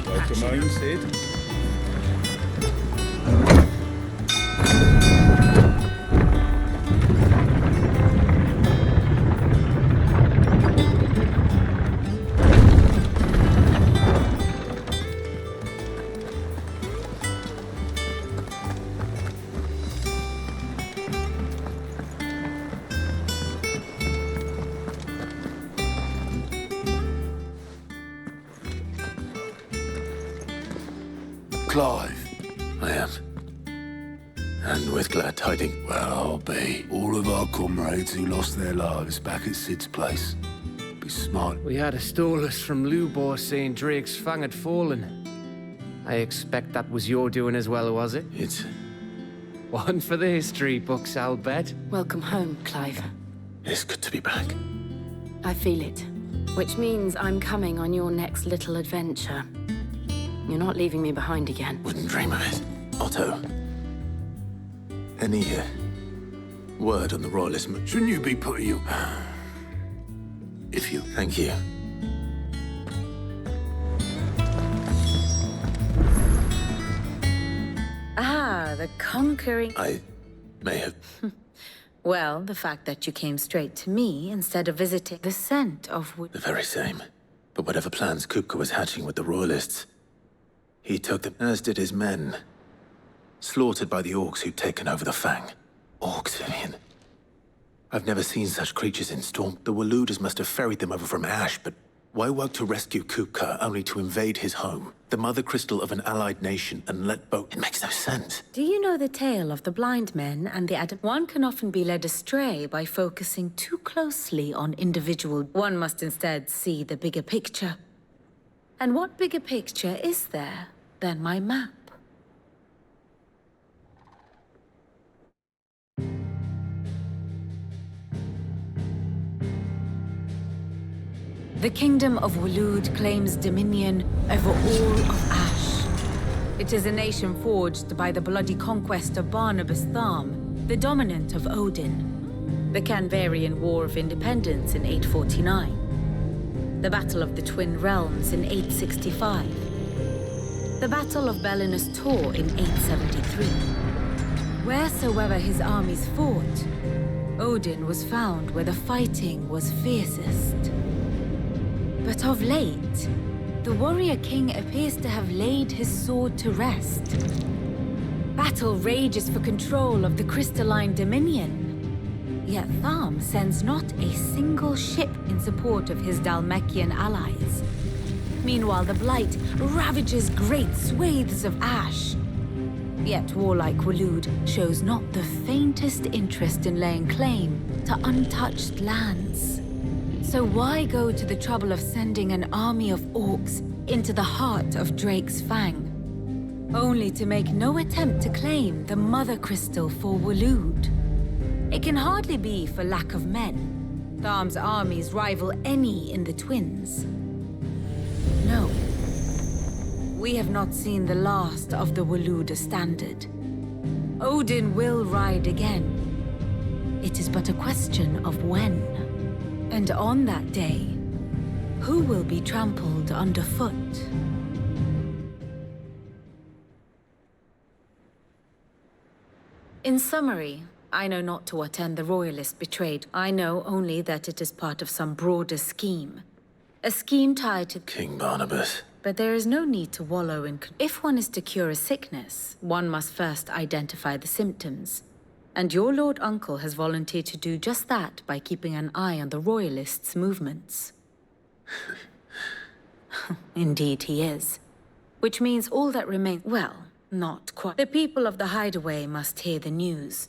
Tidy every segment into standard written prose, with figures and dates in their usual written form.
keep Welcome catching home, up. Sid. Clive. I am. And with glad tidings. Well, I'll be. All of our comrades who lost their lives back at Sid's place. Be smart. We had a stolus from Lubor saying Drake's fang had fallen. I expect that was your doing as well, was it? It's... One for the history books, I'll bet. Welcome home, Clive. It's good to be back. I feel it. Which means I'm coming on your next little adventure. You're not leaving me behind again. Wouldn't dream of it. Otto. Any word on the royalist? Shouldn't you be putting you... If you... Thank you. Ah, the conquering... I may have... Well, the fact that you came straight to me instead of visiting the scent of... The very same. But whatever plans Kupka was hatching with the royalists, he took them, as did his men. Slaughtered by the orcs who'd taken over the Fang. Orcs, Vivian. I've never seen such creatures in Storm. The Waluders must have ferried them over from Ash, but why work to rescue Kupka only to invade his home? The mother crystal of an allied nation, and let It makes no sense. Do you know the tale of the blind men and the Adam? One can often be led astray by focusing too closely on individual. One must instead see the bigger picture. And what bigger picture is there than my map? The Kingdom of Walud claims dominion over all of Ash. It is a nation forged by the bloody conquest of Barnabas Tharm, the dominant of Odin. The Canvarian War of Independence in 849. The Battle of the Twin Realms in 865. The Battle of Belinus Tor in 873. Wheresoever his armies fought, Odin was found where the fighting was fiercest. But of late, the warrior king appears to have laid his sword to rest. Battle rages for control of the crystalline dominion. Yet Tharm sends not a single ship in support of his Dhalmekian allies. Meanwhile, the Blight ravages great swathes of Ash. Yet warlike Walud shows not the faintest interest in laying claim to untouched lands. So why go to the trouble of sending an army of orcs into the heart of Drake's Fang, only to make no attempt to claim the Mother Crystal for Walud? It can hardly be for lack of men. Tharm's armies rival any in the Twins. No. We have not seen the last of the Waluda standard. Odin will ride again. It is but a question of when. And on that day, who will be trampled underfoot? In summary, I know not to what end the Royalists betrayed. I know only that it is part of some broader scheme. A scheme tied to King Barnabas. But there is no need to wallow in... If one is to cure a sickness, one must first identify the symptoms. And your Lord Uncle has volunteered to do just that by keeping an eye on the Royalists' movements. Indeed he is. Which means all that remains... Well, not quite. The people of the Hideaway must hear the news.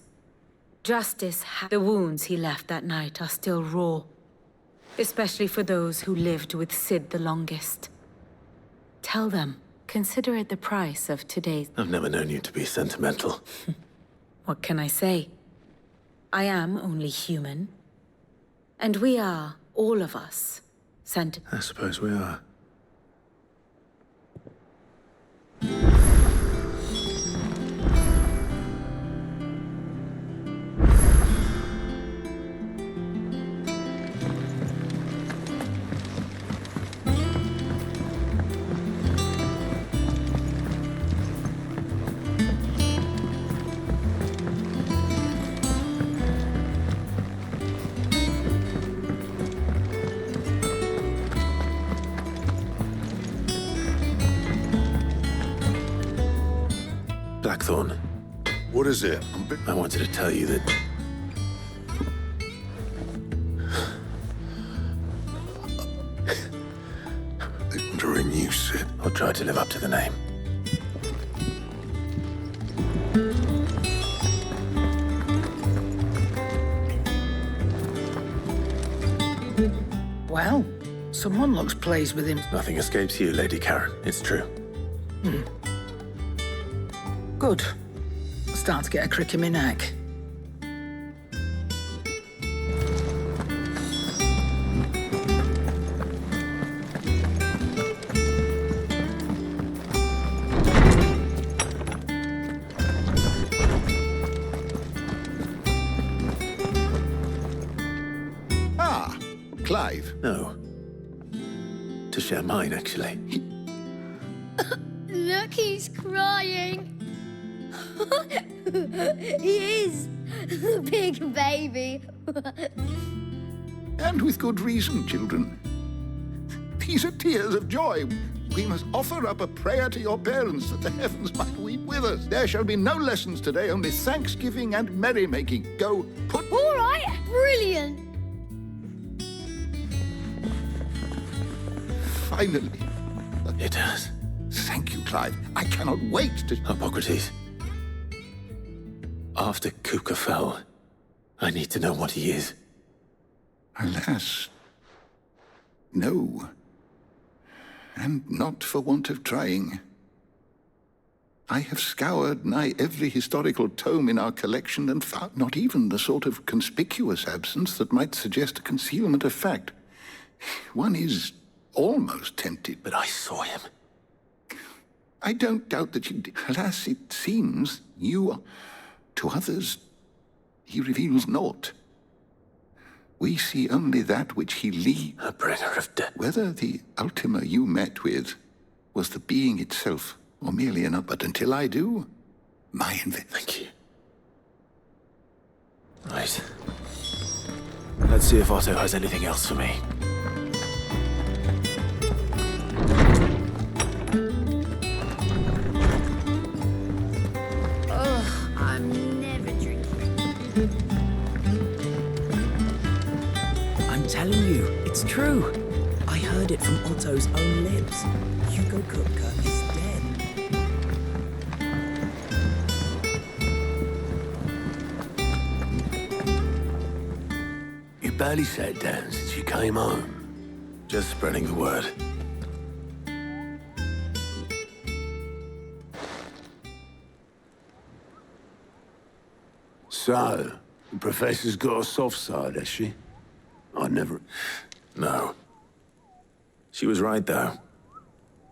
The wounds he left that night are still raw. Especially for those who lived with Sid the longest. Tell them, consider it the price of today's... I've never known you to be sentimental. What can I say? I am only human. And we are, all of us, I suppose we are. Blackthorn, What is it? I wanted to tell you that Under a new set. I'll try to live up to the name. Well, someone looks pleased with him. Nothing escapes you, Lady Karen. It's true. Good. Start to get a crick in my neck. Ah, Clive. No. To share mine, actually. Look, he's crying. He is. Big baby. And with good reason, children. These are tears of joy. We must offer up a prayer to your parents that the heavens might weep with us. There shall be no lessons today, only thanksgiving and merrymaking. Go, put... All right, brilliant. Finally. It does. Thank you, Clive. I cannot wait to... Hippocrates. After Kupka fell, I need to know what he is. Alas, no. And not for want of trying. I have scoured nigh every historical tome in our collection and found not even the sort of conspicuous absence that might suggest a concealment of fact. One is almost tempted. But I saw him. I don't doubt that you did. Alas, it seems you are... To others, he reveals naught. We see only that which he leaves. A bringer of death. Whether the Ultima you met with was the being itself, or merely an but until I do, my Thank you. Right. Let's see if Otto has anything else for me. I'm never drinking. I'm telling you, it's true. I heard it from Otto's own lips. Hugo Kupka is dead. You barely sat down since you came home. Just spreading the word. So, the Professor's got a soft side, has she? I never... No. She was right, though.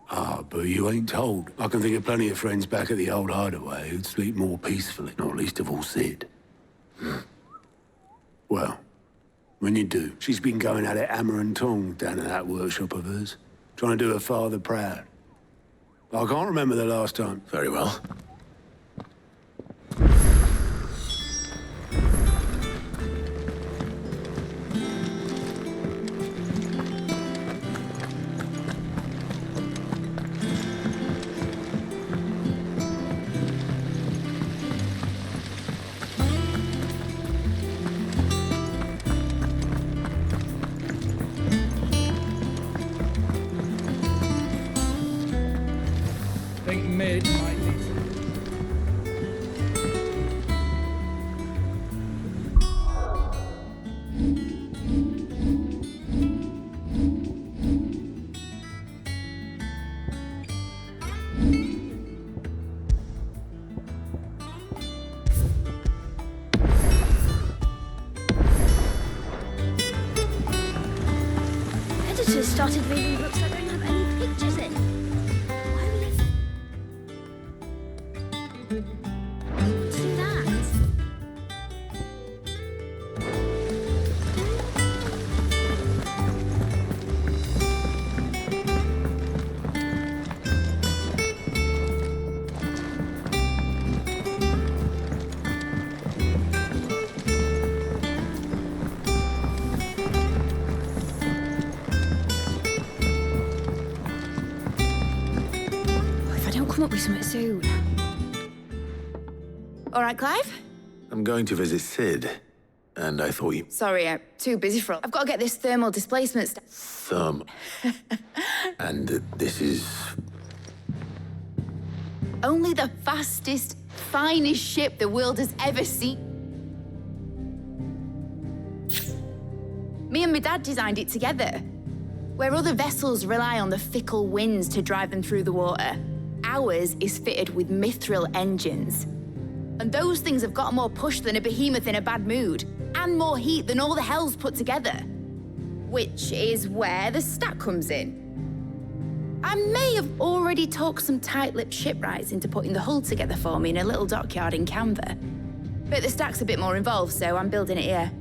Ah, but you ain't told. I can think of plenty of friends back at the old hideaway who'd sleep more peacefully, not least of all Sid. Well, when you do, she's been going at it hammer and tong down at that workshop of hers, trying to do her father proud. I can't remember the last time. Very well. Think mid might be. Editors started reading books that don't have any pictures in. Why would they do that? If I don't come up with something soon. All right, Clive? I'm going to visit Sid, and I thought you... Sorry, I'm too busy for all. I've got to get this thermal displacement And this is... Only the fastest, finest ship the world has ever seen. Me and my dad designed it together. Where other vessels rely on the fickle winds to drive them through the water, ours is fitted with mithril engines. And those things have got more push than a behemoth in a bad mood, and more heat than all the hells put together. Which is where the stack comes in. I may have already talked some tight-lipped shipwrights into putting the hull together for me in a little dockyard in Canva. But the stack's a bit more involved, so I'm building it here.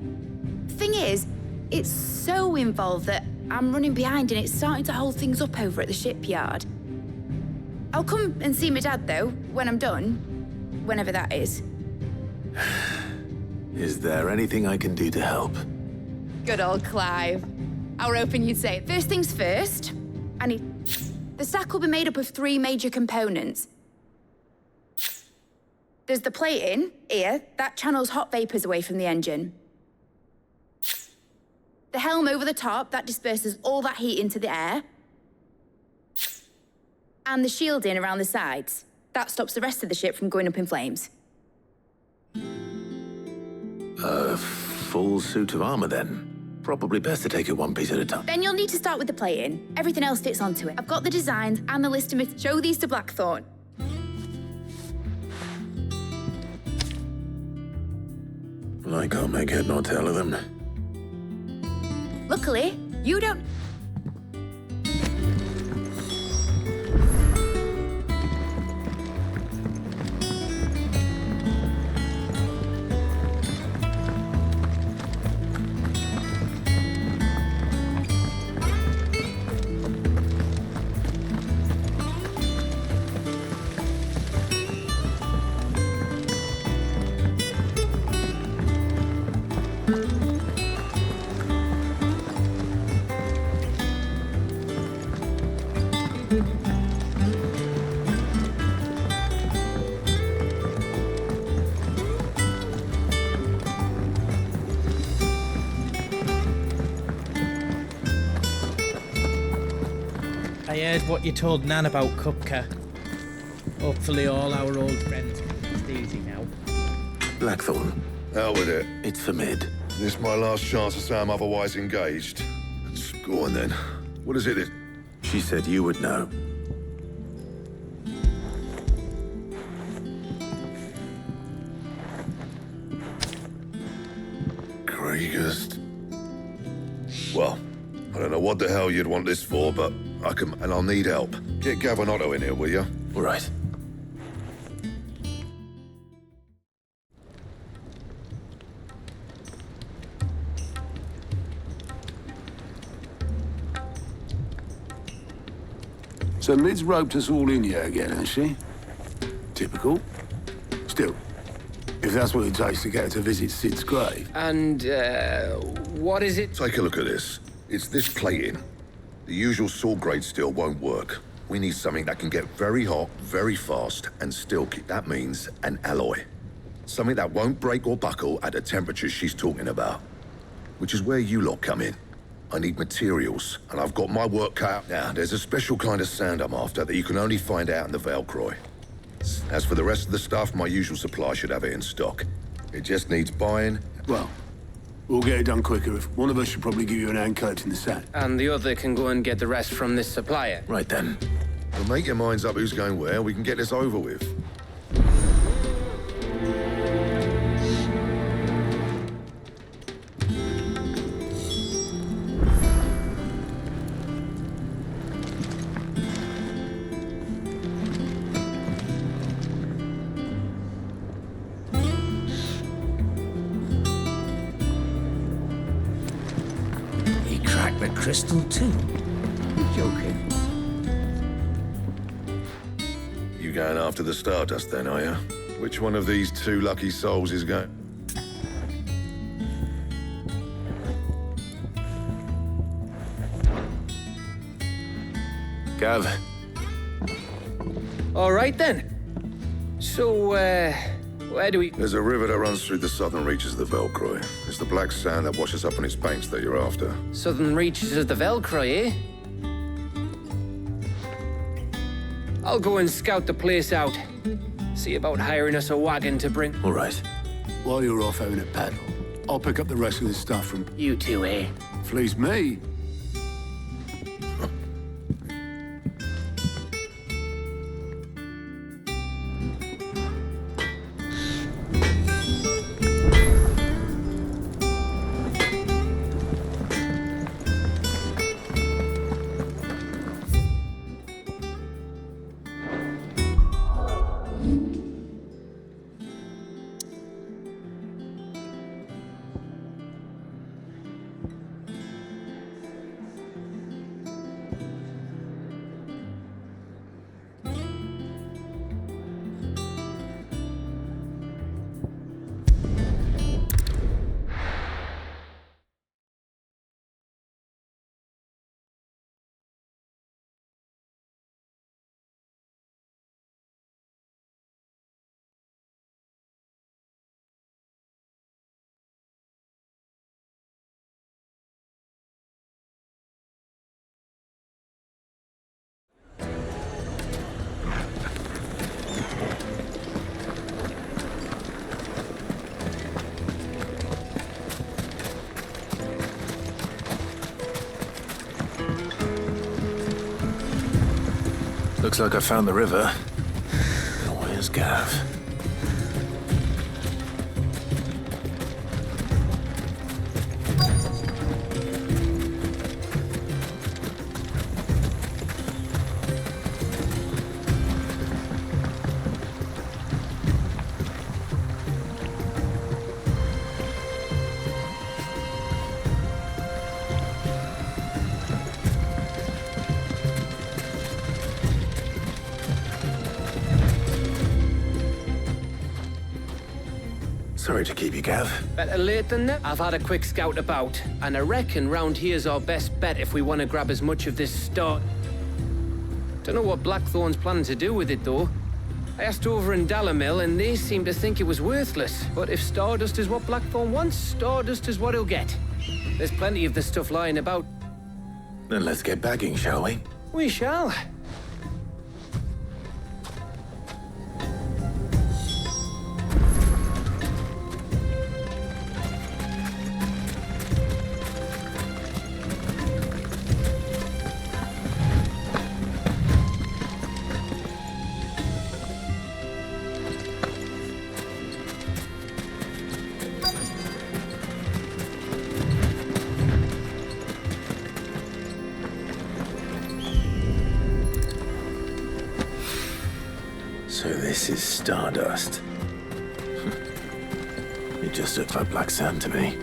Thing is, it's so involved that I'm running behind and it's starting to hold things up over at the shipyard. I'll come and see my dad, though, when I'm done. Whenever that is. Is there anything I can do to help? Good old Clive. I were hoping you'd say, first things first, I need... The stack will be made up of 3 major components. There's the plating, here, that channels hot vapors away from the engine. The helm over the top, that disperses all that heat into the air. And the shielding around the sides. That stops the rest of the ship from going up in flames. A full suit of armor, then? Probably best to take it one piece at a time. Then you'll need to start with the plating. Everything else fits onto it. I've got the designs and the list of show these to Blackthorn. I can't make head nor tail of them. Luckily, you don't... I heard what you told Nan about Kupka. Hopefully all our old friends can rest easy now. Blackthorn. Out with it. It's for Mid. This my last chance to say I'm otherwise engaged. Go on then. What is it? She said you would know. Kriegers. Well, I don't know what the hell you'd want this for, but I can, and I'll need help. Get Gavin in here, will you? All right. So Mid's roped us all in here again, has she? Typical. Still, if that's what it takes to get her to visit Sid's grave. And, what is it? Take a look at this. It's this plating. The usual sword grade steel won't work. We need something that can get very hot, very fast, and still keep... That means an alloy. Something that won't break or buckle at the temperatures she's talking about. Which is where you lot come in. I need materials, and I've got my work cut out. Now, there's a special kind of sand I'm after that you can only find out in the Valcroy. As for the rest of the stuff, my usual supply should have it in stock. It just needs buying. Well, we'll get it done quicker. If one of us should probably give you an hand collecting the sand. And the other can go and get the rest from this supplier. Right then. Well, make your minds up who's going where, we can get this over with. The crystal too. You're joking. You going after the Stardust then, are you? Which one of these 2 lucky souls is going... Gav. All right then. So, Where do we... There's a river that runs through the southern reaches of the Velcroy. It's the black sand that washes up on its banks that you're after. Southern reaches of the Velcroy, eh? I'll go and scout the place out. See about hiring us a wagon to bring... All right. While you're off having a paddle, I'll pick up the rest of this stuff from... You two, eh? Fleece me. Looks like I found the river. Where's Gav? Sorry to keep you, Gav. Better late than never. I've had a quick scout about, and I reckon round here's our best bet if we want to grab as much of this star. Don't know what Blackthorn's planning to do with it, though. I asked over in Dalamil, and they seem to think it was worthless. But if Stardust is what Blackthorn wants, Stardust is what he'll get. There's plenty of this stuff lying about. Then let's get bagging, shall we? We shall. So this is Stardust. It just looked like black sand to me.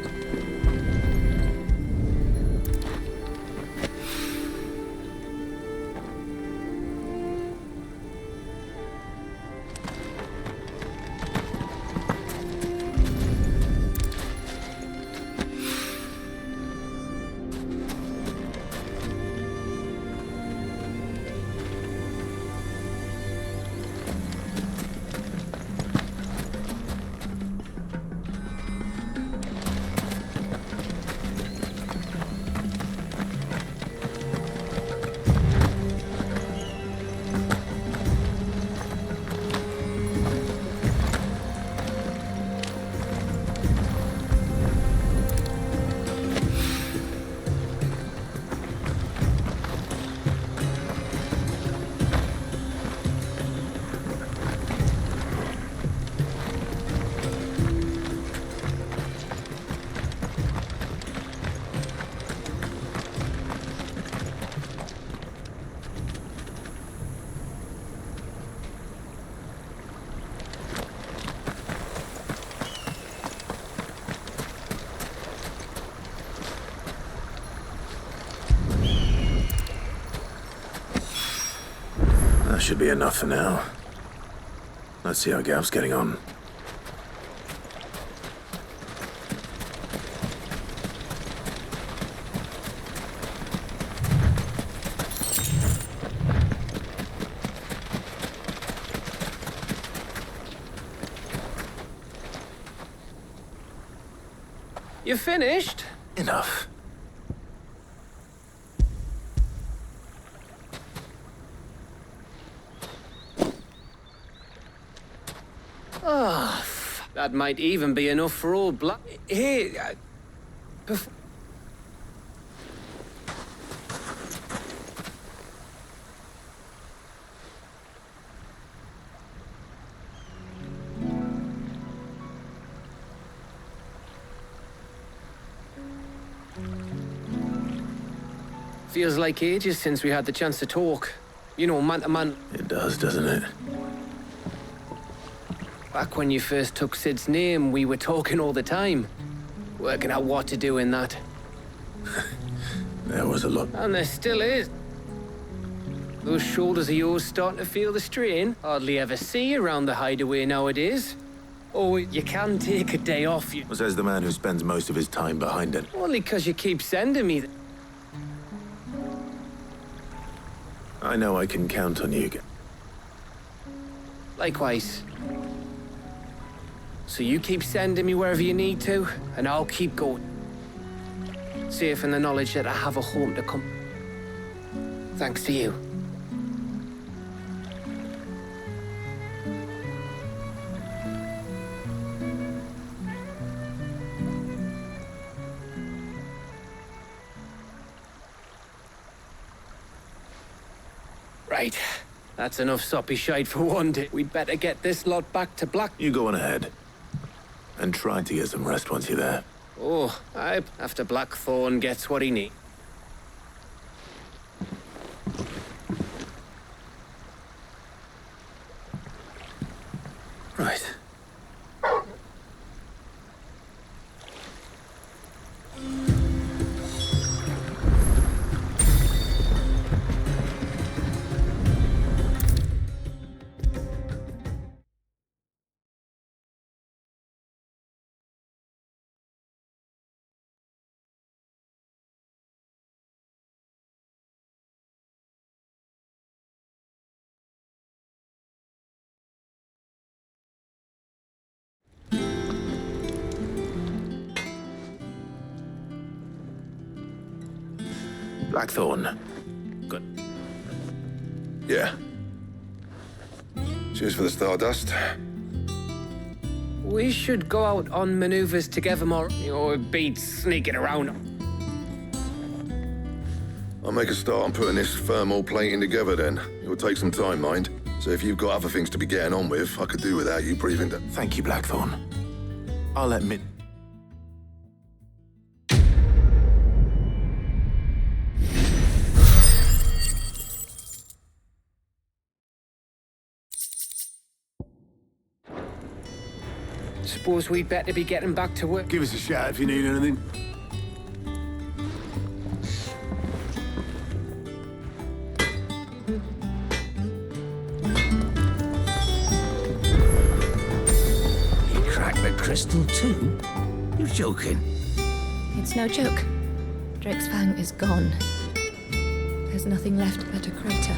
That should be enough for now. Let's see how Gav's getting on. You finished? Enough. Oh, that might even be enough for old Black. Here, feels like ages since we had the chance to talk. You know, man to man. It does, doesn't it? Back when you first took Sid's name, we were talking all the time. Working out what to do in that. There was a lot. And there still is. Those shoulders of yours starting to feel the strain. Hardly ever see you around the hideaway nowadays. Oh, you can take a day off. Says the man who spends most of his time behind it. Only because you keep sending me. I know I can count on you. Likewise. So you keep sending me wherever you need to, and I'll keep going. Safe in the knowledge that I have a home to come. Thanks to you. Right. That's enough soppy shite for one day. We'd better get this lot back to Black. You go on ahead. And try to get some rest once you're there. Oh, after Blackthorn gets what he needs. Right. Blackthorn. Good. Yeah. Cheers for the Stardust. We should go out on maneuvers together more. You know, it beats sneaking around. I'll make a start on putting this thermal plating together then. It will take some time, mind. So if you've got other things to be getting on with, I could do without you breathing down. Thank you, Blackthorn. I'll admit... Suppose we'd better be getting back to work. Give us a shout if you need anything. You cracked the crystal too? You're joking. It's no joke. Drake's Fang is gone. There's nothing left but a crater.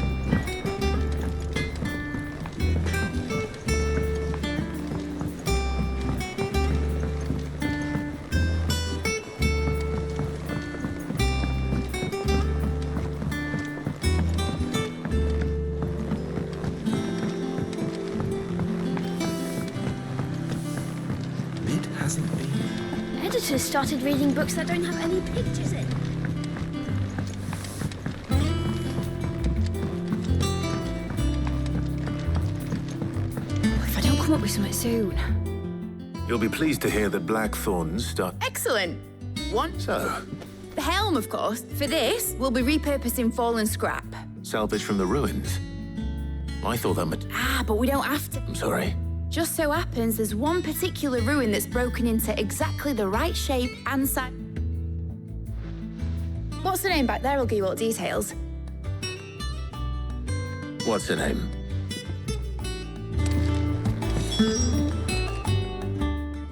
Editors started reading books that don't have any pictures in. If I don't come up with something soon. You'll be pleased to hear that Blackthorn's start... Excellent. One. So, The helm, of course. For this, we'll be repurposing fallen scrap. salvage from the ruins. I thought that meant... Ah, but we don't have to. I'm sorry. Just so happens there's one particular ruin that's broken into exactly the right shape and size. What's the name back there? I'll give you all the details. What's her name?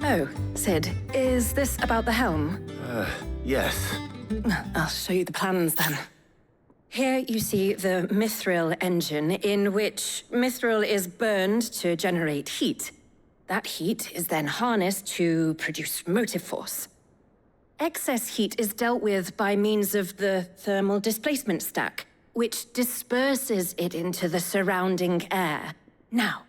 Oh, Sid, is this about the helm? Yes. I'll show you the plans then. Here you see the mithril engine, in which mithril is burned to generate heat. That heat is then harnessed to produce motive force. excess heat is dealt with by means of the thermal displacement stack, which disperses it into the surrounding air. Now,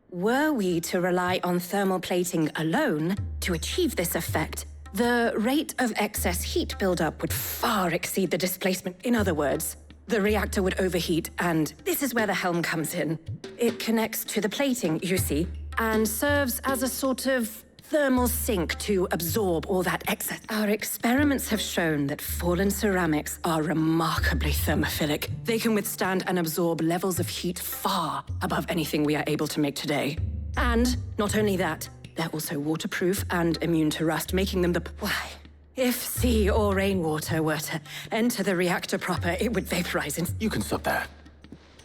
were we to rely on thermal plating alone to achieve this effect, the rate of excess heat buildup would far exceed the displacement. In other words, the reactor would overheat, and this is where the helm comes in. It connects to the plating, you see, and serves as a sort of thermal sink to absorb all that excess. Our experiments have shown that fallen ceramics are remarkably thermophilic. They can withstand and absorb levels of heat far above anything we are able to make today. And not only that, they're also waterproof and immune to rust, making them the... Why? If sea or rainwater were to enter the reactor proper, it would vaporize in... You can stop there.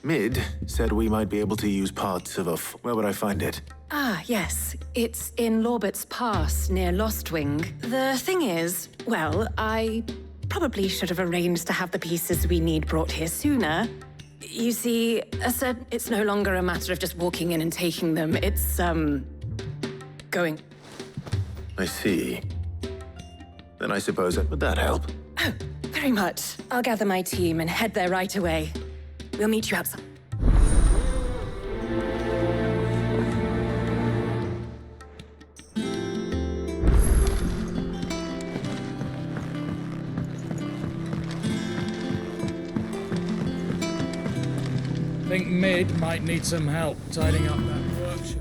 Mid said we might be able to use parts of a... Where would I find it? Ah, yes. It's in Lorbert's Pass, near Lostwing. The thing is, well, I probably should have arranged to have the pieces we need brought here sooner. You see, it's no longer a matter of just walking in and taking them. It's, going. I see. Then I suppose would that help? Oh, very much. I'll gather my team and head there right away. We'll meet you outside. I think Mid might need some help tidying up that workshop.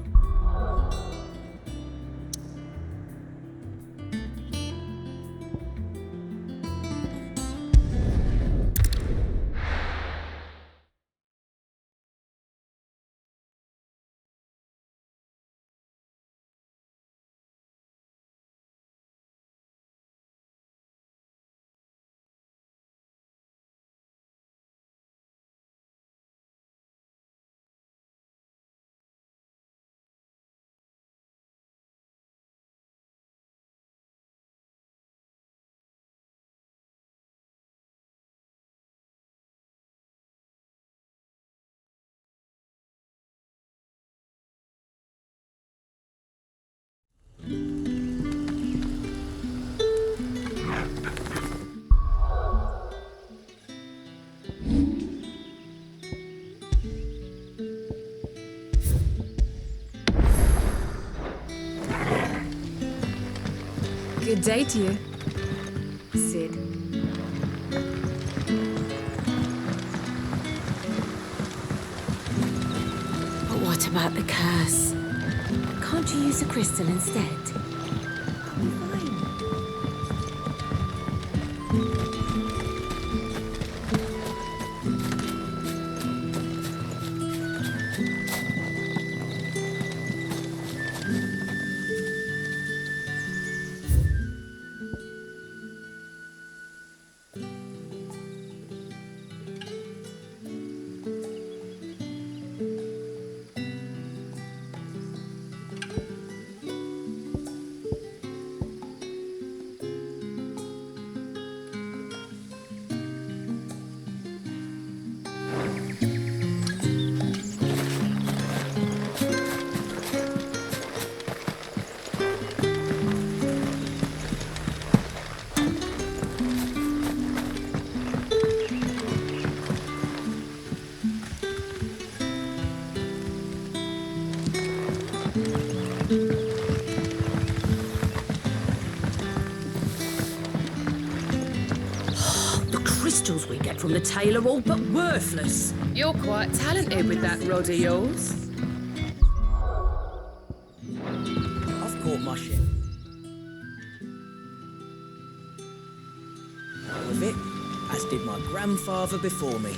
Good day to you, Sid. But what about the curse? Can't you use a crystal instead? I'll be fine. Crystals we get from the tail are all but worthless. You're quite talented with that rod of yours. I've caught my ship. With it, as did my grandfather before me.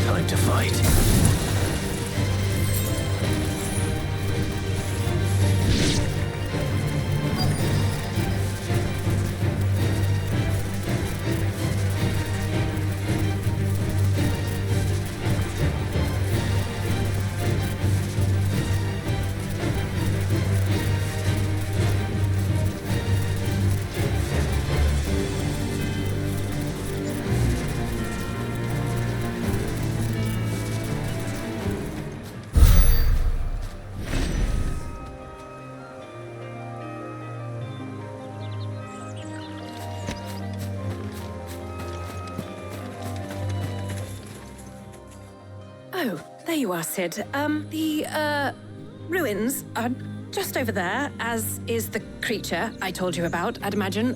Time to fight. Oh, there you are, Sid. The ruins are just over there, as is the creature I told you about, I'd imagine.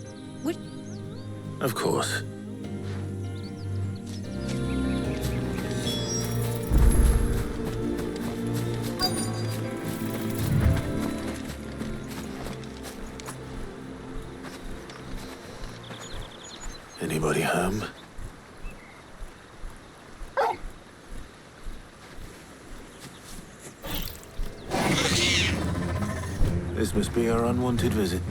Of course. Anybody home? This must be our unwanted visit.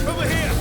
Over here!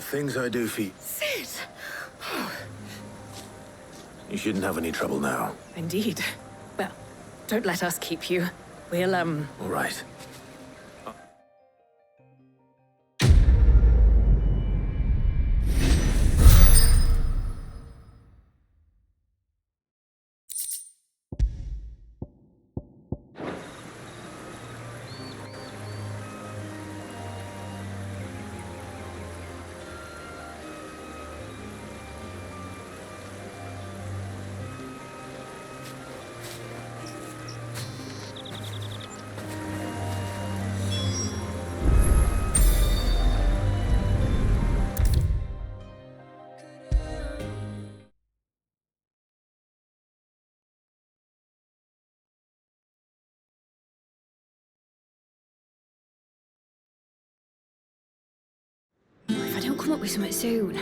The things I do for you. Sid! You shouldn't have any trouble now. Indeed. Well, don't let us keep you. We'll, All right. If I don't come up with something soon.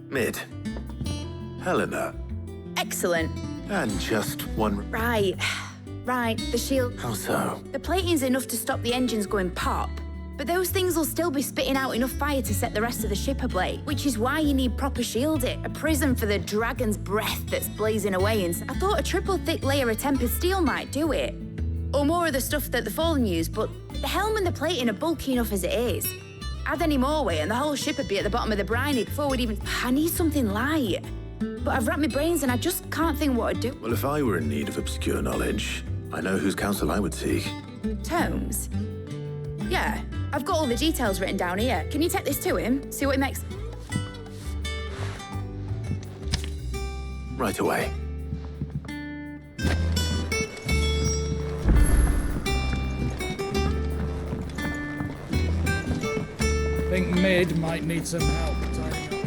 Mid. Helena. Excellent. And just one... Right. Right, the shield. How so? The plating's enough to stop the engines going pop, but those things will still be spitting out enough fire to set the rest of the ship ablaze, which is why you need proper shielding. A prism for the dragon's breath that's blazing away inside. I thought a triple thick layer of tempered steel might do it. Or more of the stuff that the Fallen use, but the helm and the plating are bulky enough as it is. Add any more weight and the whole ship would be at the bottom of the briny before we'd even... I need something light. But I've racked my brains and I just can't think what I'd do. Well, if I were in need of obscure knowledge, I know whose counsel I would seek. Tomes? Yeah, I've got all the details written down here. Can you take this to him? See what he makes... Right away. I think Mid might need some help tidying up.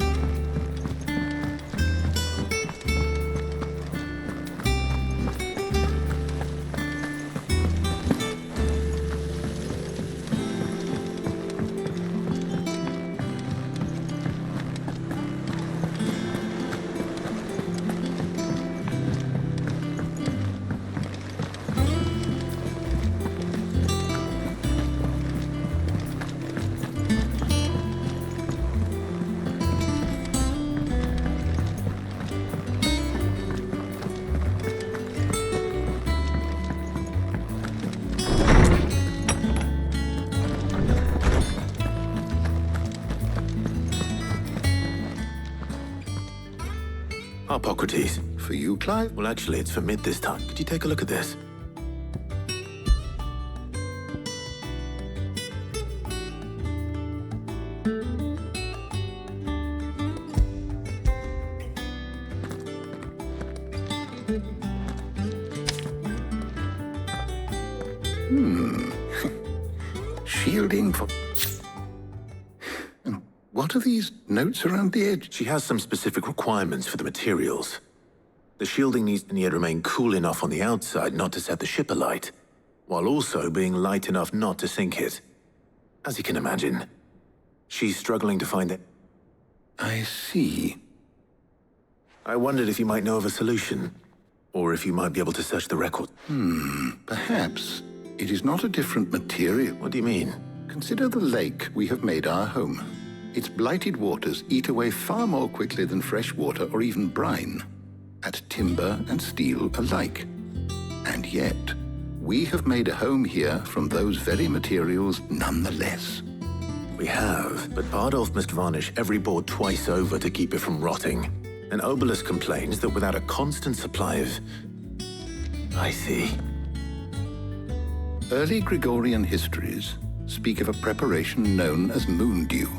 Hippocrates. For you, Clive? Well, actually, it's for Mid this time. Could you take a look at this? Shielding for... And what are these notes around the edge? She has some specific requirements for the materials. The shielding needs to remain cool enough on the outside not to set the ship alight, while also being light enough not to sink it. As you can imagine, she's struggling to find it. I see. I wondered if you might know of a solution, or if you might be able to search the record. Perhaps. It is not a different material. What do you mean? Consider the lake we have made our home. Its blighted waters eat away far more quickly than fresh water or even brine, at timber and steel alike. And yet, we have made a home here from those very materials nonetheless. We have, but Bardolph must varnish every board twice over to keep it from rotting. And Obelisk complains that without a constant supply of... I see. Early Gregorian histories speak of a preparation known as moondew.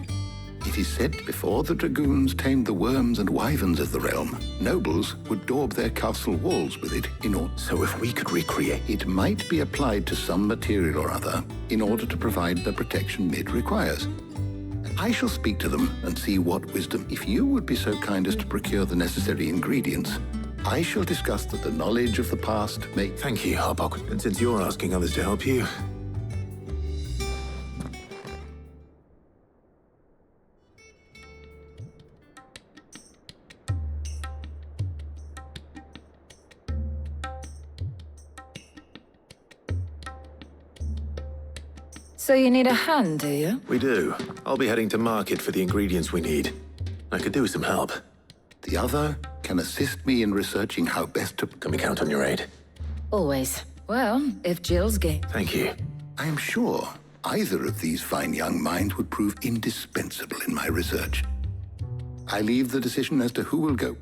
It is said before the dragoons tamed the worms and wyverns of the realm, nobles would daub their castle walls with it in order... So if we could recreate... It might be applied to some material or other in order to provide the protection Mid requires. I shall speak to them and see what wisdom... If you would be so kind as to procure the necessary ingredients, I shall discuss that the knowledge of the past may... Thank you, Harbok. And since you're asking others to help you... So you need a hand, do you? We do. I'll be heading to market for the ingredients we need. I could do with some help. The other can assist me in researching how best to... Can we count on your aid? Always. Well, if Jill's game. Thank you. I am sure either of these fine young minds would prove indispensable in my research. I leave the decision as to who will go.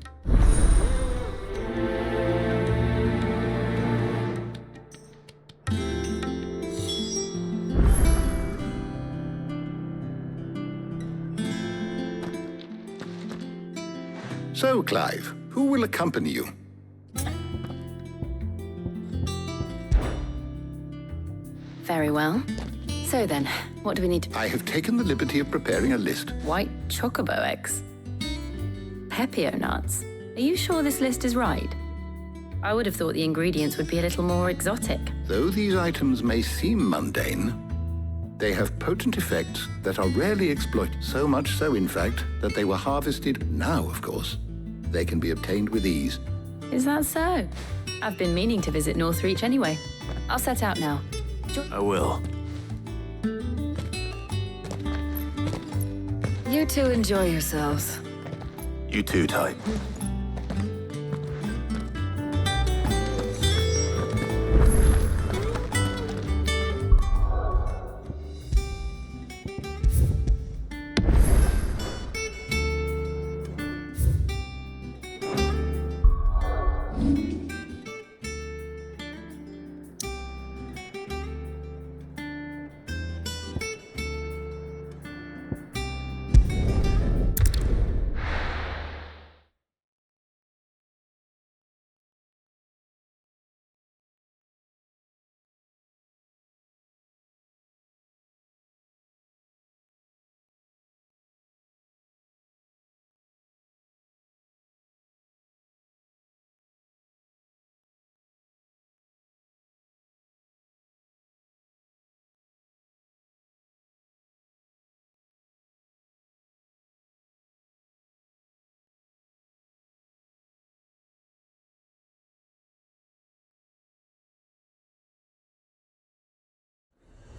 So, Clive, who will accompany you? Very well. So then, what do we need to... I have taken the liberty of preparing a list. White chocobo eggs. Pepio nuts. Are you sure this list is right? I would have thought the ingredients would be a little more exotic. Though these items may seem mundane, they have potent effects that are rarely exploited. So much so, in fact, that they were harvested now, of course. They can be obtained with ease. Is that so? I've been meaning to visit Northreach anyway. I'll set out now. I will. You two enjoy yourselves. You too, Ty.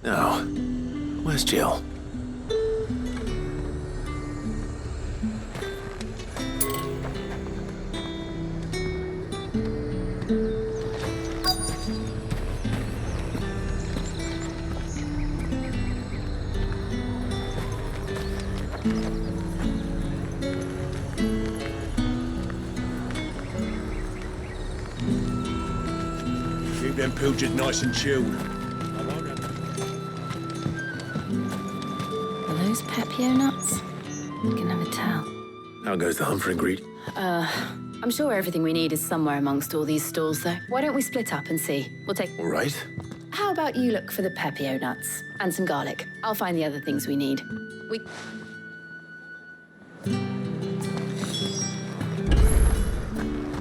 Now, where's Jill? Keep them pilchards nice and chilled. Are those Pepio nuts? I can never tell. How goes the hunt for ingredient? I'm sure everything we need is somewhere amongst all these stalls, though. Why don't we split up and see? We'll take... All right. How about you look for the Pepio nuts and some garlic? I'll find the other things we need.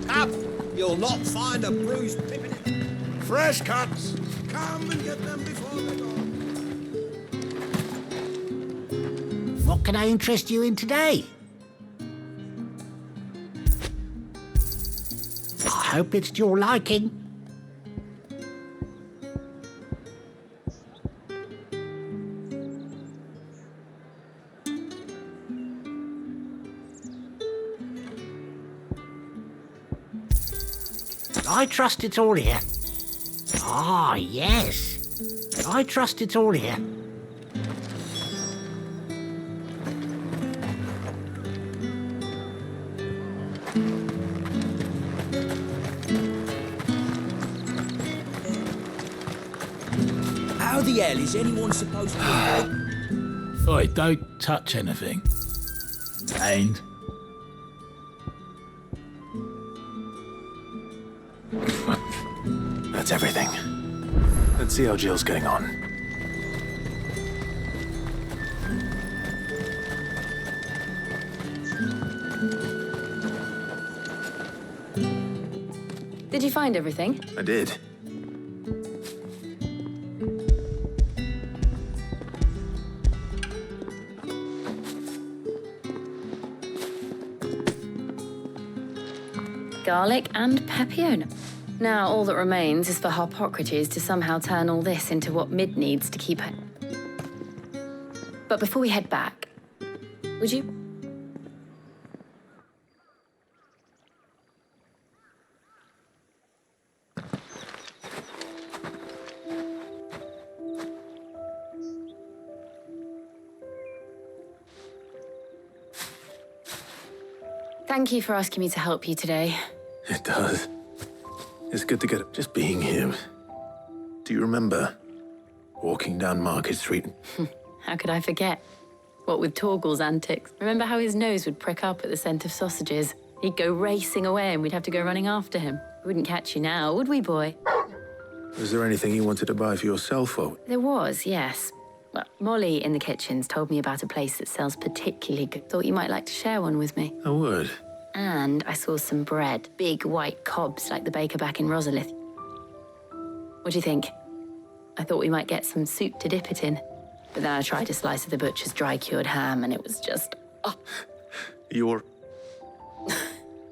Up! You'll not find a bruised pip in it. Fresh cuts! Come and get them before they're gone. What can I interest you in today? I hope it's to your liking. I trust it's all here. Ah, yes. I trust it's all here. How the hell is anyone supposed to... Oi, don't touch anything. And... That's everything. Let's see how Jill's getting on. Did you find everything? I did. Garlic and Pepio. Now, all that remains is for Harpocrates to somehow turn all this into what Mid needs to keep her. But before we head back, would you? Thank you for asking me to help you today. It does. It's good to get just being here. Do you remember walking down Market Street? How could I forget? What with Torgal's antics. Remember how his nose would prick up at the scent of sausages? He'd go racing away and we'd have to go running after him. We wouldn't catch you now, would we, boy? Was there anything you wanted to buy for yourself, or? There was, yes. Well, Molly in the kitchens told me about a place that sells particularly good. Thought you might like to share one with me. I would. And I saw some bread. Big white cobs like the baker back in Rosalith. What do you think? I thought we might get some soup to dip it in. But then I tried a slice of the butcher's dry-cured ham and it was just... Oh. You're...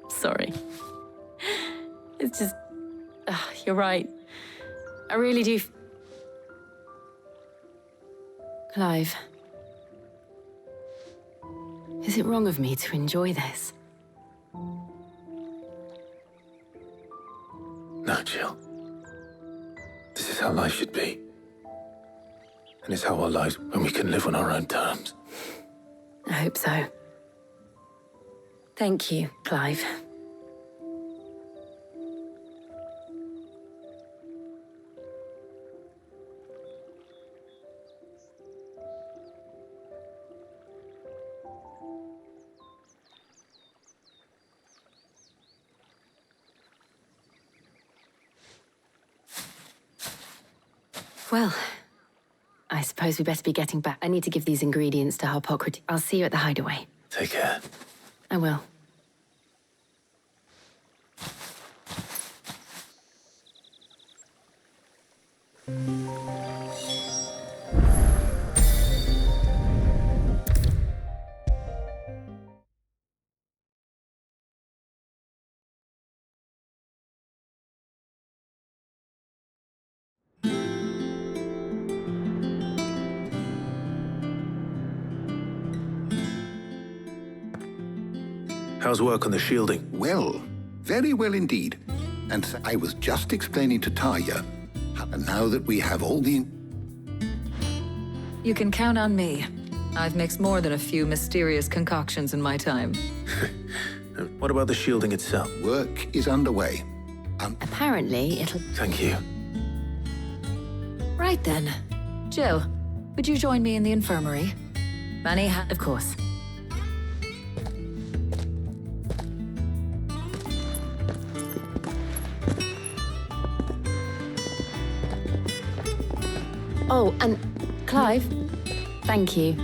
Sorry. It's just... you're right. I really do... Clive. Is it wrong of me to enjoy this? No, Jill. This is how life should be. And it's how our lives when we can live on our own terms. I hope so. Thank you, Clive. Well, I suppose we better be getting back. I need to give these ingredients to Harpocrates. I'll see you at the hideaway. Take care. I will. How's work on the shielding? Well, very well indeed. And I was just explaining to Tarja, and now that we have all the... You can count on me. I've mixed more than a few mysterious concoctions in my time. What about the shielding itself? Work is underway. Apparently, it'll... Thank you. Right then. Jill, would you join me in the infirmary? Of course. Oh, and Clive, thank you.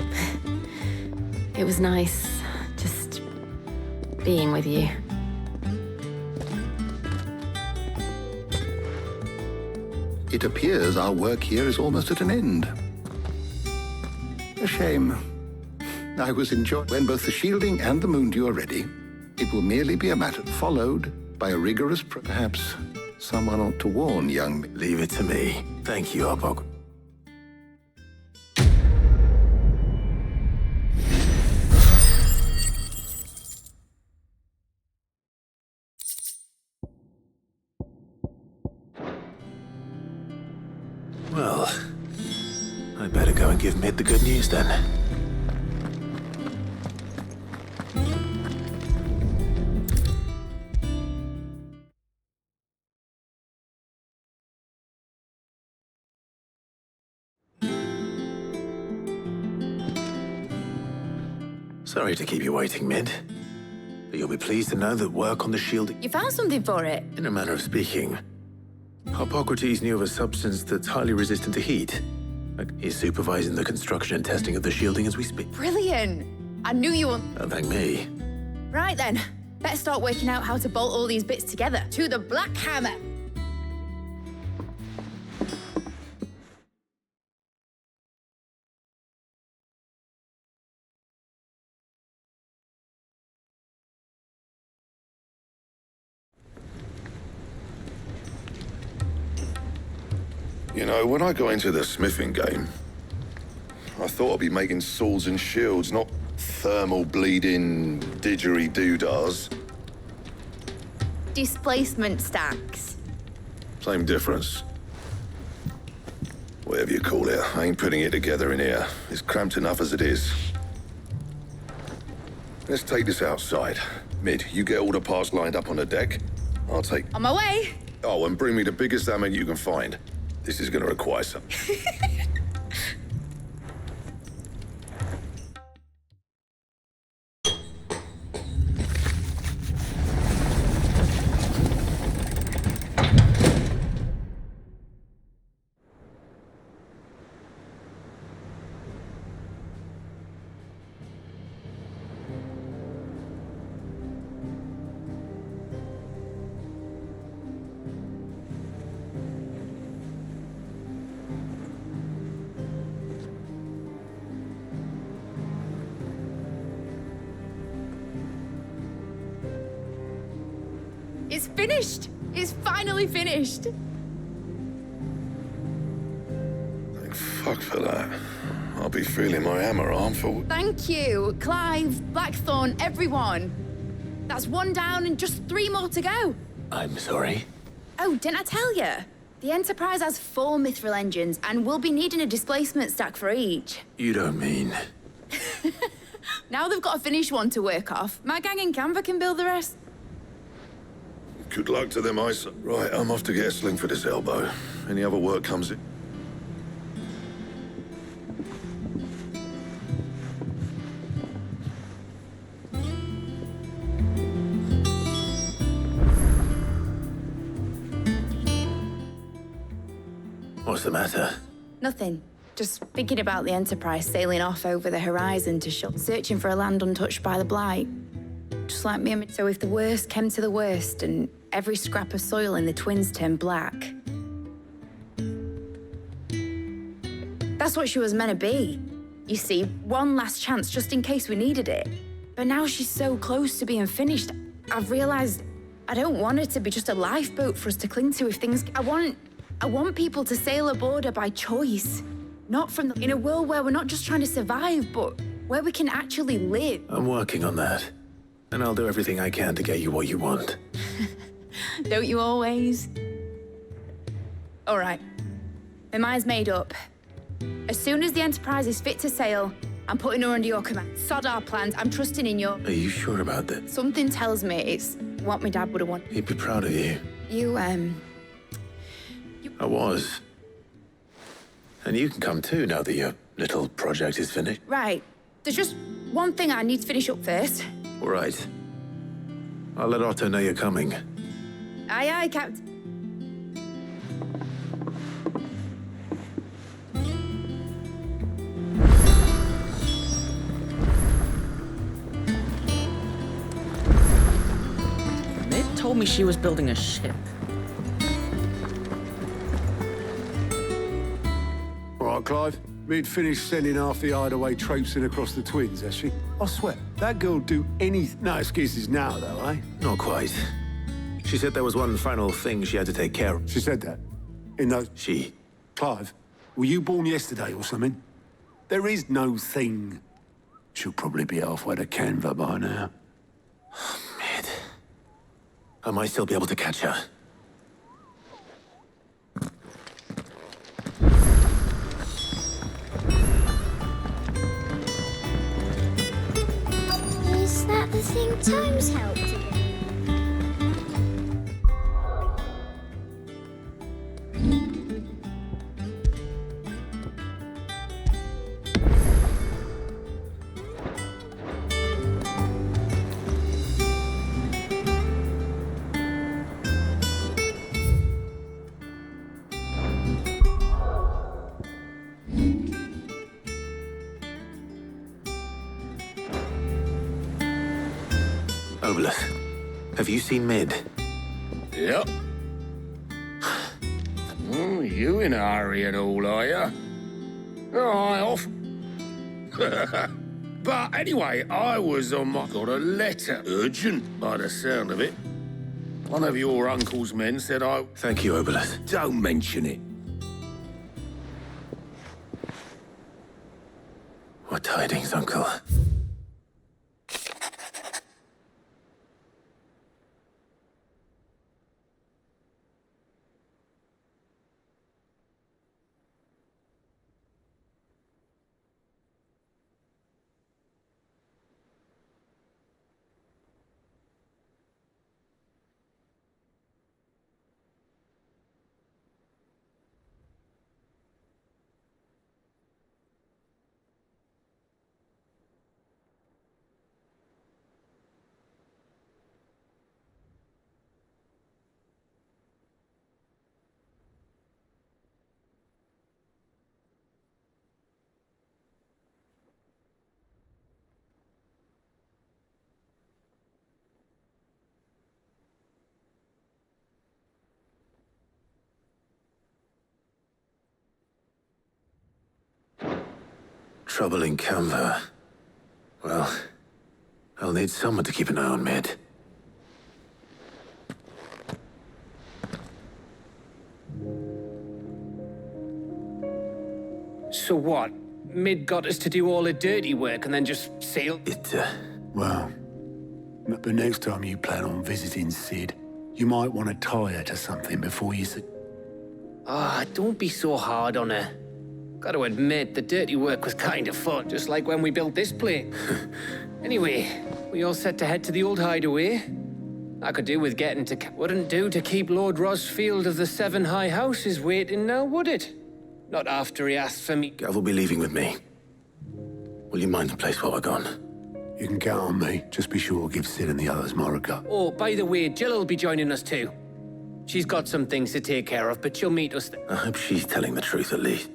It was nice just being with you. It appears our work here is almost at an end. A shame. I was enjoying when both the shielding and the moon dew are ready. It will merely be a matter followed by a rigorous... Perhaps someone ought to warn young... Leave it to me. Thank you, Harpocrates. Well, I'd better go and give Mid the good news then. Sorry to keep you waiting, Mid. But you'll be pleased to know that work on the shield... You found something for it? In a manner of speaking. Harpocrates knew of a substance that's highly resistant to heat. He's supervising the construction and testing of the shielding as we speak. Brilliant! I knew you were... Don't thank me. Right then, better start working out how to bolt all these bits together. To the Black Hammer! You know, when I got into the smithing game, I thought I'd be making swords and shields, not thermal bleeding didgeridoo-dahs. Displacement stacks. Same difference. Whatever you call it, I ain't putting it together in here. It's cramped enough as it is. Let's take this outside. Mid, you get all the parts lined up on the deck. I'll take... On my way. Oh, and bring me the biggest hammer you can find. This is gonna require some... It's finished. It's finally finished. Thank fuck for that. I'll be feeling my hammer arm for... Thank you, Clive, Blackthorn, everyone. That's one down and just 3 more to go. I'm sorry. Oh, didn't I tell you? The Enterprise has 4 mithril engines, and we'll be needing a displacement stack for each. You don't mean... Now they've got a finished one to work off. My gang in Canva can build the rest. Good luck to them, Isa. Right, I'm off to get a sling for this elbow. Any other work comes in... What's the matter? Nothing. Just thinking about the Enterprise sailing off over the horizon to searching for a land untouched by the Blight. Just like me. So if the worst came to the worst and every scrap of soil in the Twins turned black... That's what she was meant to be. You see, one last chance just in case we needed it. But now she's so close to being finished, I've realized I don't want her to be just a lifeboat for us to cling to if things... I want people to sail aboard her by choice. Not from in a world where we're not just trying to survive, but where we can actually live. I'm working on that. And I'll do everything I can to get you what you want. Don't you always? All right. My mind's made up. As soon as the Enterprise is fit to sail, I'm putting her under your command. Sod our plans. I'm trusting in your... Are you sure about that? Something tells me it's what my dad would have wanted. He'd be proud of you. I was. And you can come too now that your little project is finished. Right. There's just one thing I need to finish up first. All right. I'll let Otto know you're coming. Aye, aye, Captain. Mid told me she was building a ship. All right, Clive. Mid finished sending half the hideaway traipsing across the Twins, has she? I swear, that girl do anything. No excuses now, though, eh? Not quite. She said there was one final thing she had to take care of. She said that? In those... She... Clive, were you born yesterday or something? There is no thing. She'll probably be halfway to Canva by now. Mid. I might still be able to catch her. Is that the thing Times helped again? Obelus, have you seen Mid? Yep. Oh, you in a hurry at all, are you? Oh, I off. But anyway, I was on my... Got a letter. Urgent, by the sound of it. One of your uncle's men said I... Thank you, Obelus. Don't mention it. What tidings, Uncle? Trouble in Canva. Well, I'll need someone to keep an eye on Mid. So what? Mid got us to do all the dirty work and then just sail? Well, but next time you plan on visiting Sid, you might want to tie her to something before you Ah, don't be so hard on her. Gotta admit, the dirty work was kind of fun, just like when we built this plane. Anyway, we all set to head to the old hideaway. I could do with getting to... Wouldn't do to keep Lord Rosfield of the Seven High Houses waiting now, would it? Not after he asked for me. Gav will be leaving with me. Will you mind the place while we're gone? You can count on me. Just be sure to give Sid and the others my regard. Oh, by the way, Jill will be joining us too. She's got some things to take care of, but she'll meet us I hope she's telling the truth at least.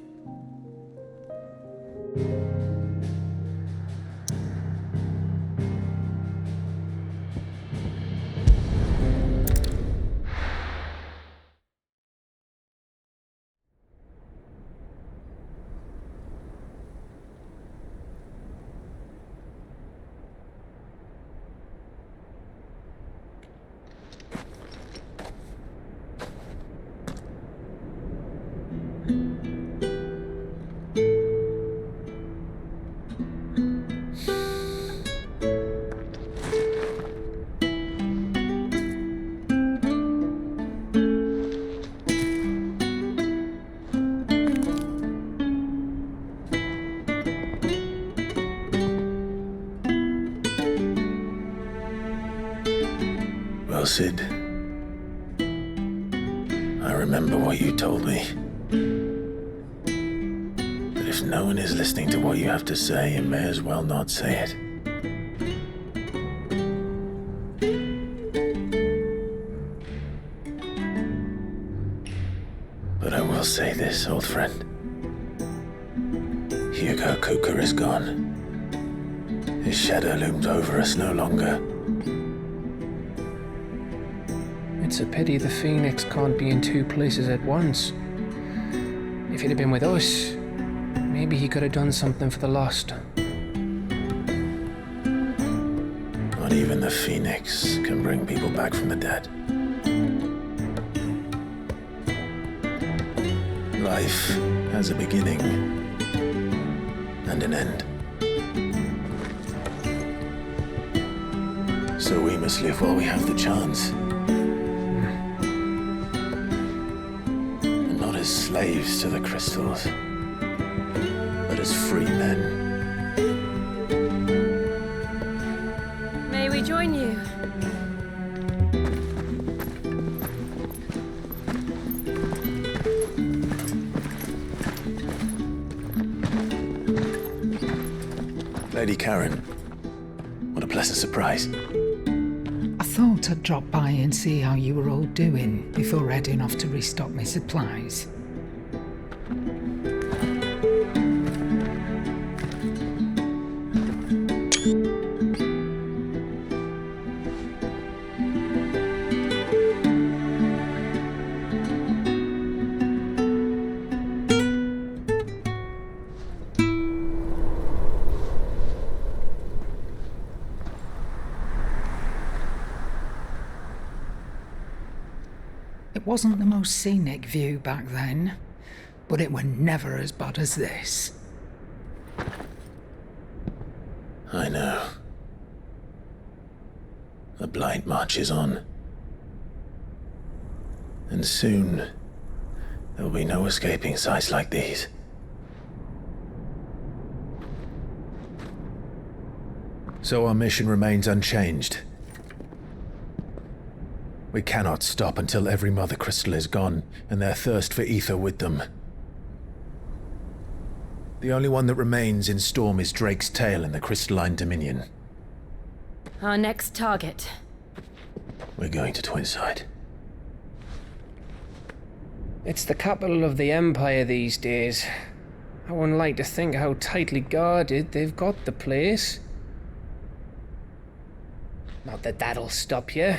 Well, Sid, I remember what you told me. That if no one is listening to what you have to say, you may as well not say it. But I will say this, old friend. Hugo Kupka is gone. His shadow looms over us no longer. It's a pity the Phoenix can't be in two places at once. If he'd have been with us, maybe he could have done something for the lost. Not even the Phoenix can bring people back from the dead. Life has a beginning and an end. So we must live while we have the chance. And not as slaves to the crystals, but as free men. May we join you? Lady Karen, what a pleasant surprise. I thought I'd drop by and see how you were all doing before heading off to restock my supplies. It wasn't the most scenic view back then, but it were never as bad as this. I know. The blight marches on. And soon, there will be no escaping sights like these. So our mission remains unchanged. We cannot stop until every Mother Crystal is gone, and their thirst for ether with them. The only one that remains in Storm is Drake's tail in the Crystalline Dominion. Our next target. We're going to Twinside. It's the capital of the Empire these days. I wouldn't like to think how tightly guarded they've got the place. Not that that'll stop you,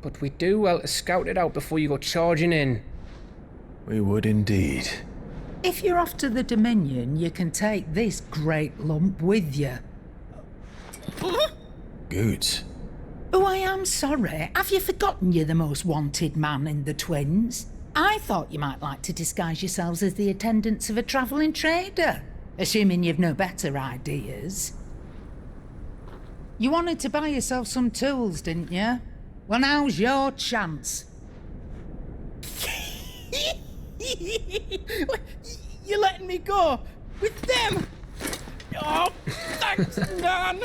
but we do well to scout it out before you go charging in. We would indeed. If you're off to the Dominion, you can take this great lump with you. Goods. Oh, I am sorry. Have you forgotten you're the most wanted man in the Twins? I thought you might like to disguise yourselves as the attendants of a travelling trader, assuming you've no better ideas. You wanted to buy yourself some tools, didn't you? Well, now's your chance. You're letting me go with them? Oh, thanks, Nan.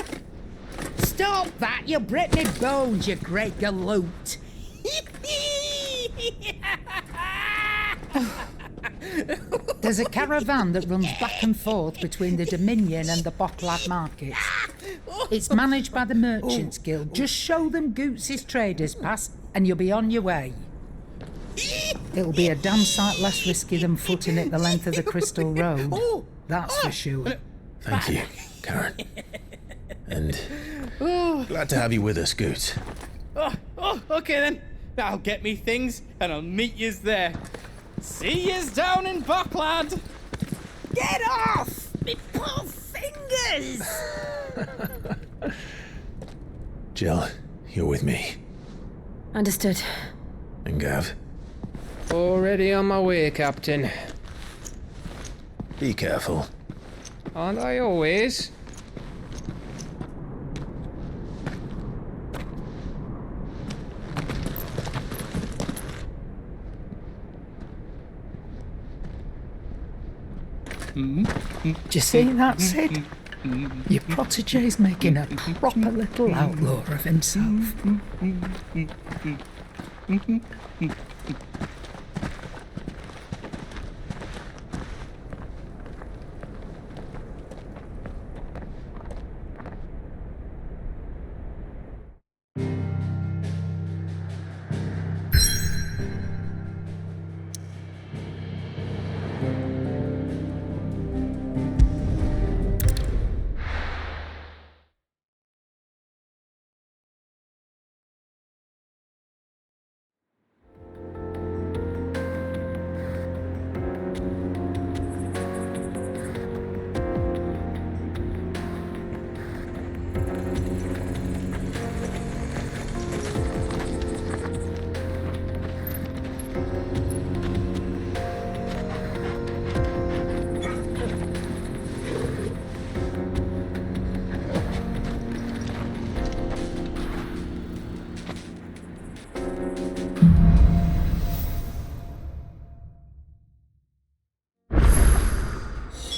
Stop that! You'll break me bones, you great galoot. There's a caravan that runs back and forth between the Dominion and the Bottlad markets. It's managed by the Merchants Guild. Just show them Goots' traders pass and you'll be on your way. It'll be a damn sight less risky than footing it the length of the Crystal Road. That's for sure. Thank you, Karen. And glad to have you with us, Goots. Okay then. I'll get me things and I'll meet yous there. See yous down in Bottlad. Get off! Me poor fingers! Jill, you're with me. Understood. And Gav? Already on my way, Captain. Be careful. Aren't I always? Do you see that, Sid? Your protege's making a proper little outlaw of himself.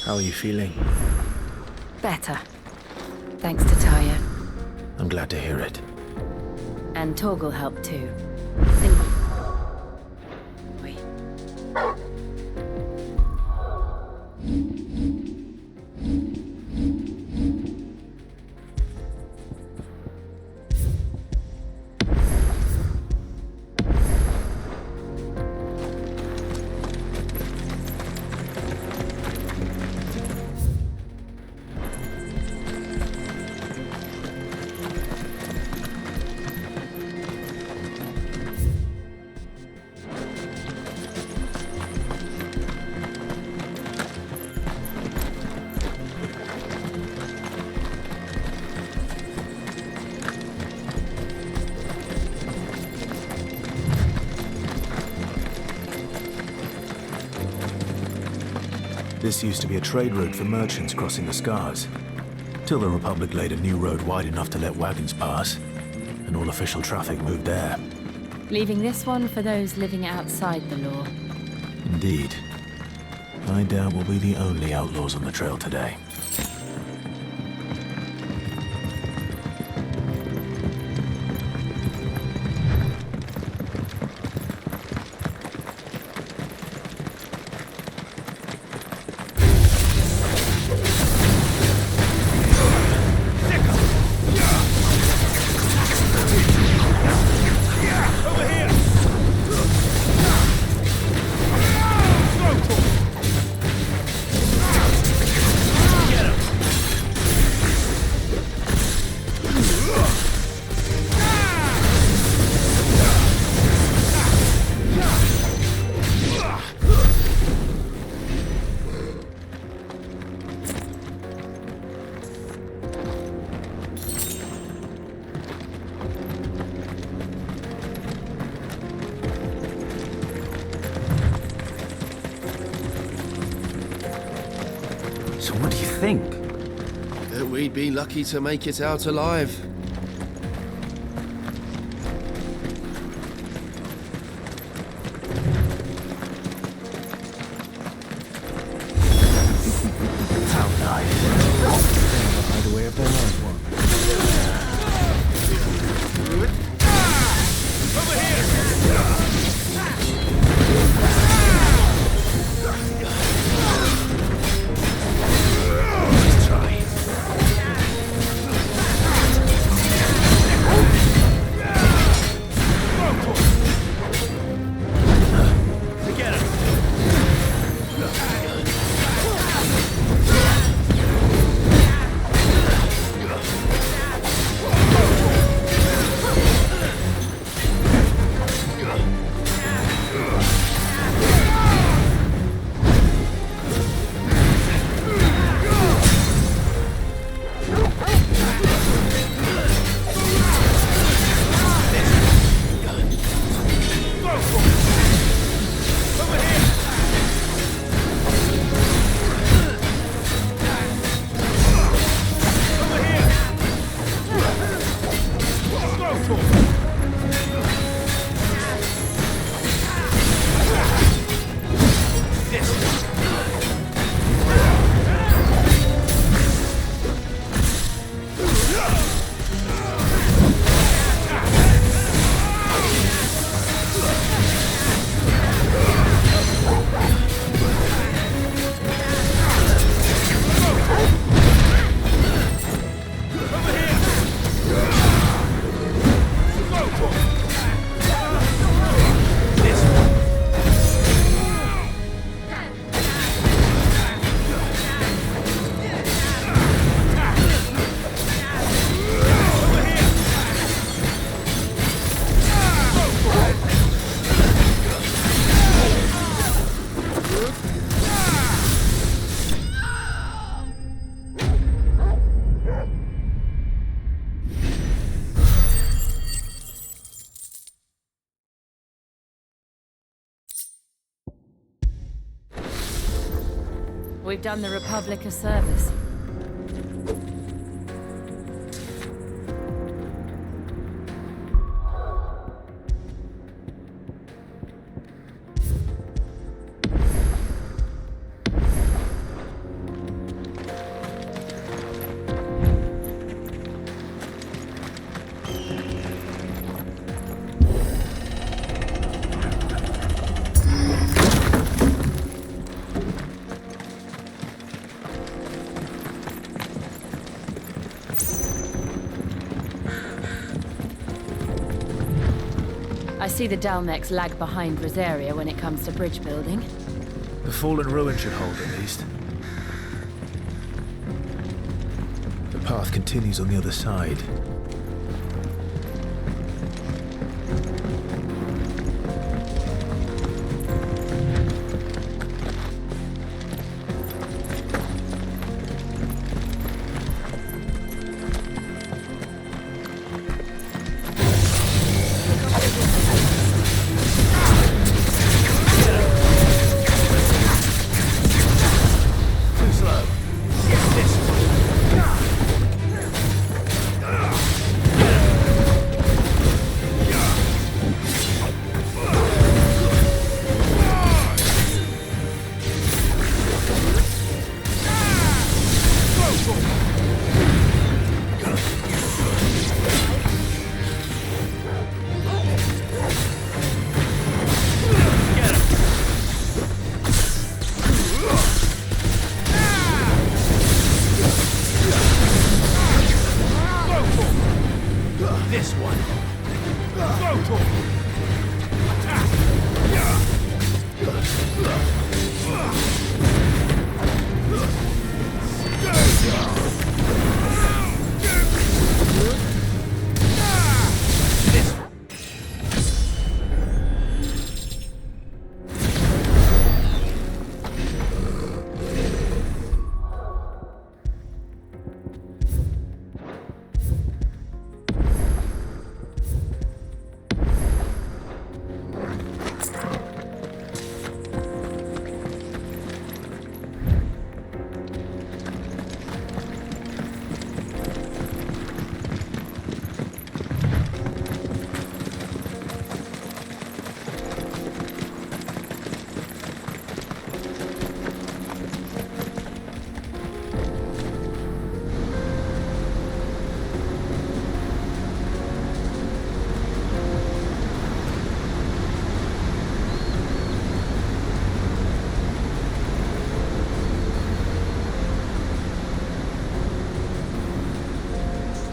How are you feeling? Better. Thanks to Taya. I'm glad to hear it. And Torgal helped too. Wait. This used to be a trade route for merchants crossing the Scars. Till the Republic laid a new road wide enough to let wagons pass, and all official traffic moved there. Leaving this one for those living outside the law. Indeed. I doubt we'll be the only outlaws on the trail today. So what do you think? That we'd be lucky to make it out alive. How nice. By the way, if there was one. Over here! We've done the Republic a service. I see the Dalmex lag behind Rosaria when it comes to bridge building. The fallen ruin should hold at least. The path continues on the other side.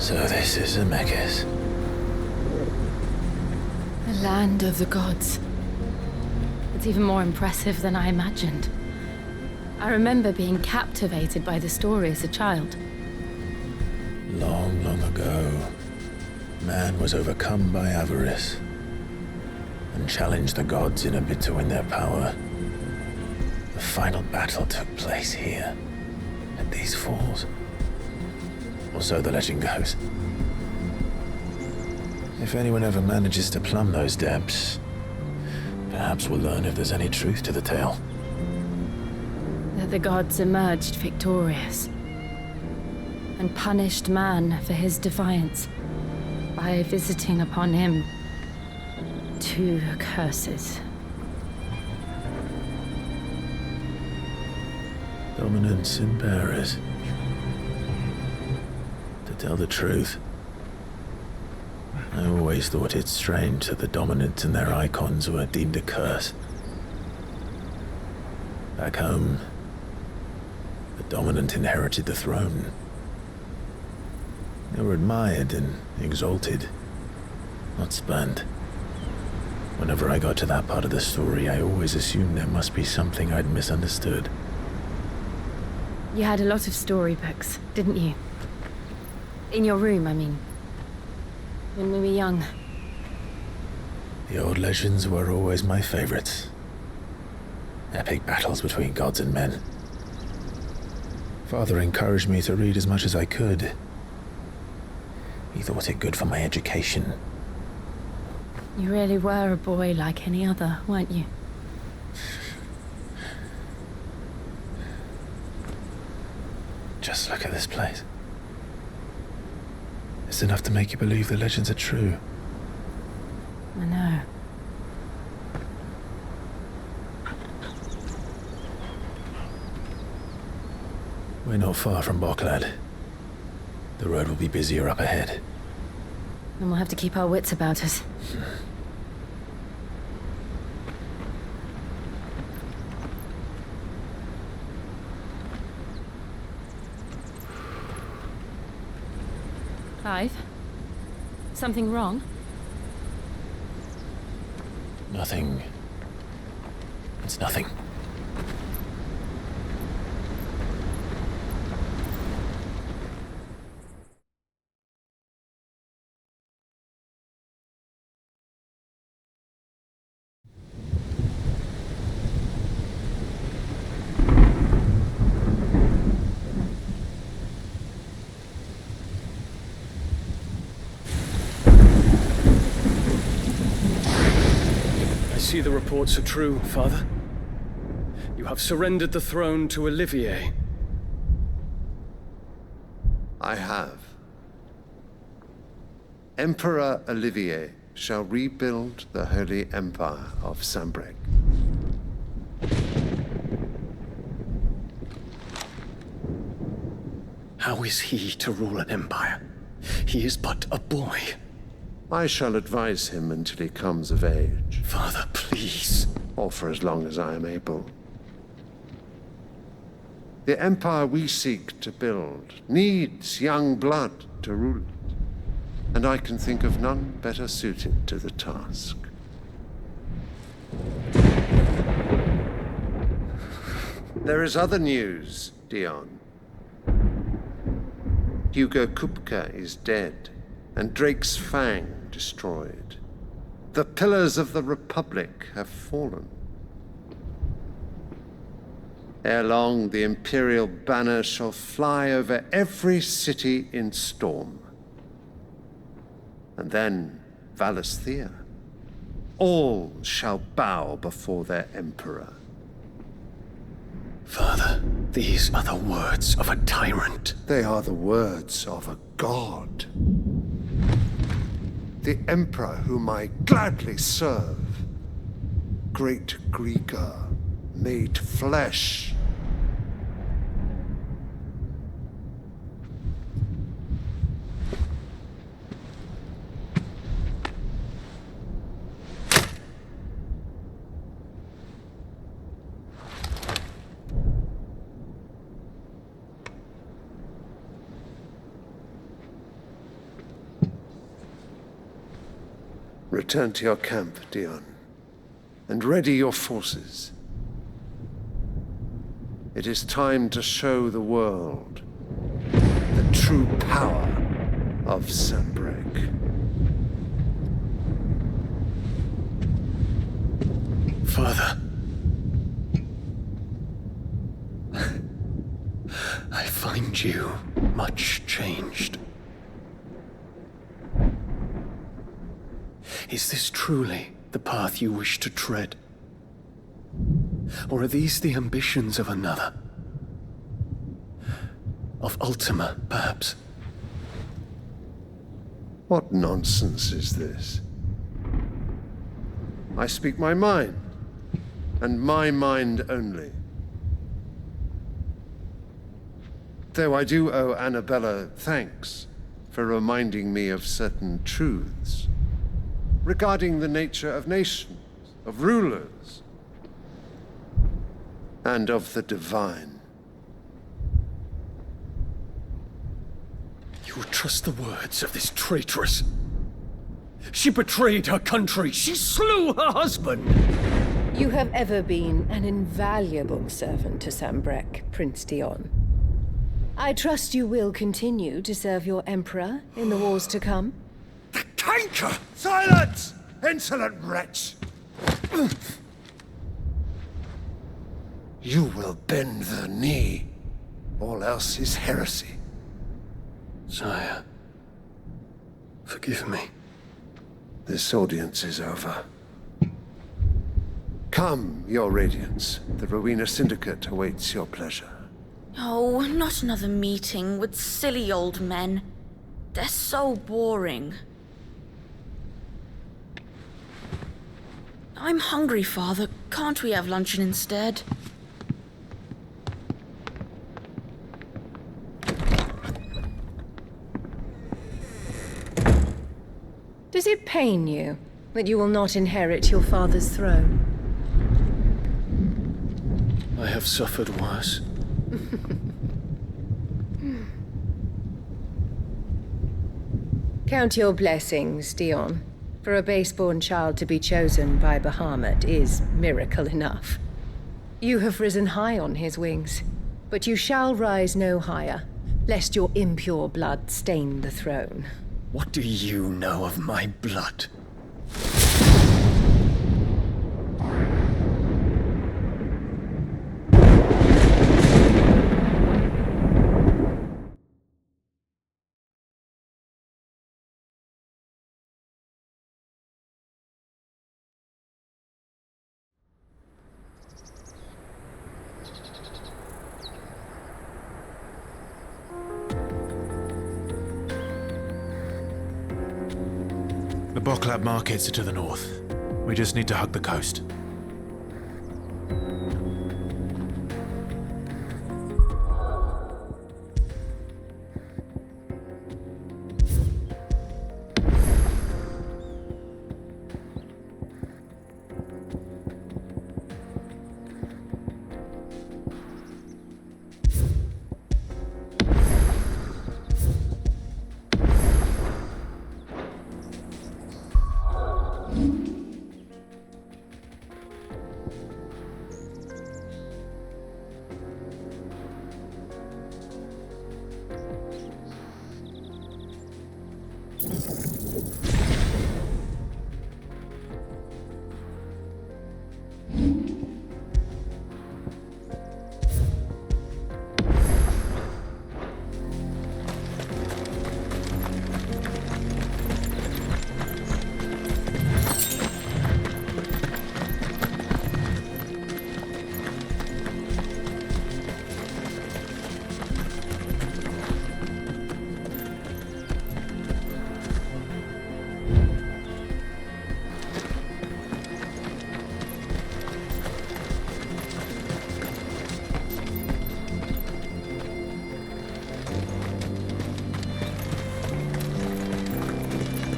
So this is Zemeckis. The land of the gods. It's even more impressive than I imagined. I remember being captivated by the story as a child. Long, long ago, man was overcome by avarice and challenged the gods in a bid to win their power. The final battle took place here, at these falls. Or so the legend goes. If anyone ever manages to plumb those depths, perhaps we'll learn if there's any truth to the tale. That the gods emerged victorious and punished man for his defiance by visiting upon him 2 curses. Dominance in bearers. To tell the truth, I always thought it strange that the dominants and their icons were deemed a curse. Back home, the dominant inherited the throne. They were admired and exalted, not spurned. Whenever I got to that part of the story, I always assumed there must be something I'd misunderstood. You had a lot of storybooks, didn't you? In your room, I mean. When we were young. The old legends were always my favorites. Epic battles between gods and men. Father encouraged me to read as much as I could. He thought it good for my education. You really were a boy like any other, weren't you? Just look at this place. It's enough to make you believe the legends are true. I know. We're not far from Boklad. The road will be busier up ahead. And we'll have to keep our wits about us. Clive? Something wrong? Nothing. It's nothing. I see the reports are true, Father. You have surrendered the throne to Olivier. I have. Emperor Olivier shall rebuild the Holy Empire of Sambrec. How is he to rule an empire? He is but a boy. I shall advise him until he comes of age. Father, please. Or for as long as I am able. The empire we seek to build needs young blood to rule it, and I can think of none better suited to the task. There is other news, Dion. Hugo Kupka is dead, and Drake's Fang destroyed. The pillars of the Republic have fallen. Ere long, the Imperial banner shall fly over every city in Storm. And then, Valisthea. All shall bow before their Emperor. Father, these are the words of a tyrant. They are the words of a god. The Emperor whom I gladly serve. Great Greager, made flesh. Return to your camp, Dion, and ready your forces. It is time to show the world the true power of Sanbreque. Father. I find you much changed. Is this truly the path you wish to tread? Or are these the ambitions of another? Of Ultima, perhaps? What nonsense is this? I speak my mind, and my mind only. Though I do owe Annabella thanks for reminding me of certain truths regarding the nature of nations, of rulers, and of the divine. You would trust the words of this traitress? She betrayed her country. She slew her husband. You have ever been an invaluable servant to Sanbreque, Prince Dion. I trust you will continue to serve your Emperor in the wars to come. Canker! Silence! Insolent wretch! You will bend the knee. All else is heresy. Sire, forgive me. This audience is over. Come, your Radiance. The Rowena Syndicate awaits your pleasure. Oh, not another meeting with silly old men. They're so boring. I'm hungry, Father. Can't we have luncheon instead? Does it pain you that you will not inherit your father's throne? I have suffered worse. Count your blessings, Dion. For a base-born child to be chosen by Bahamut is miracle enough. You have risen high on his wings, but you shall rise no higher, lest your impure blood stain the throne. What do you know of my blood? The Boklab markets are to the north. We just need to hug the coast.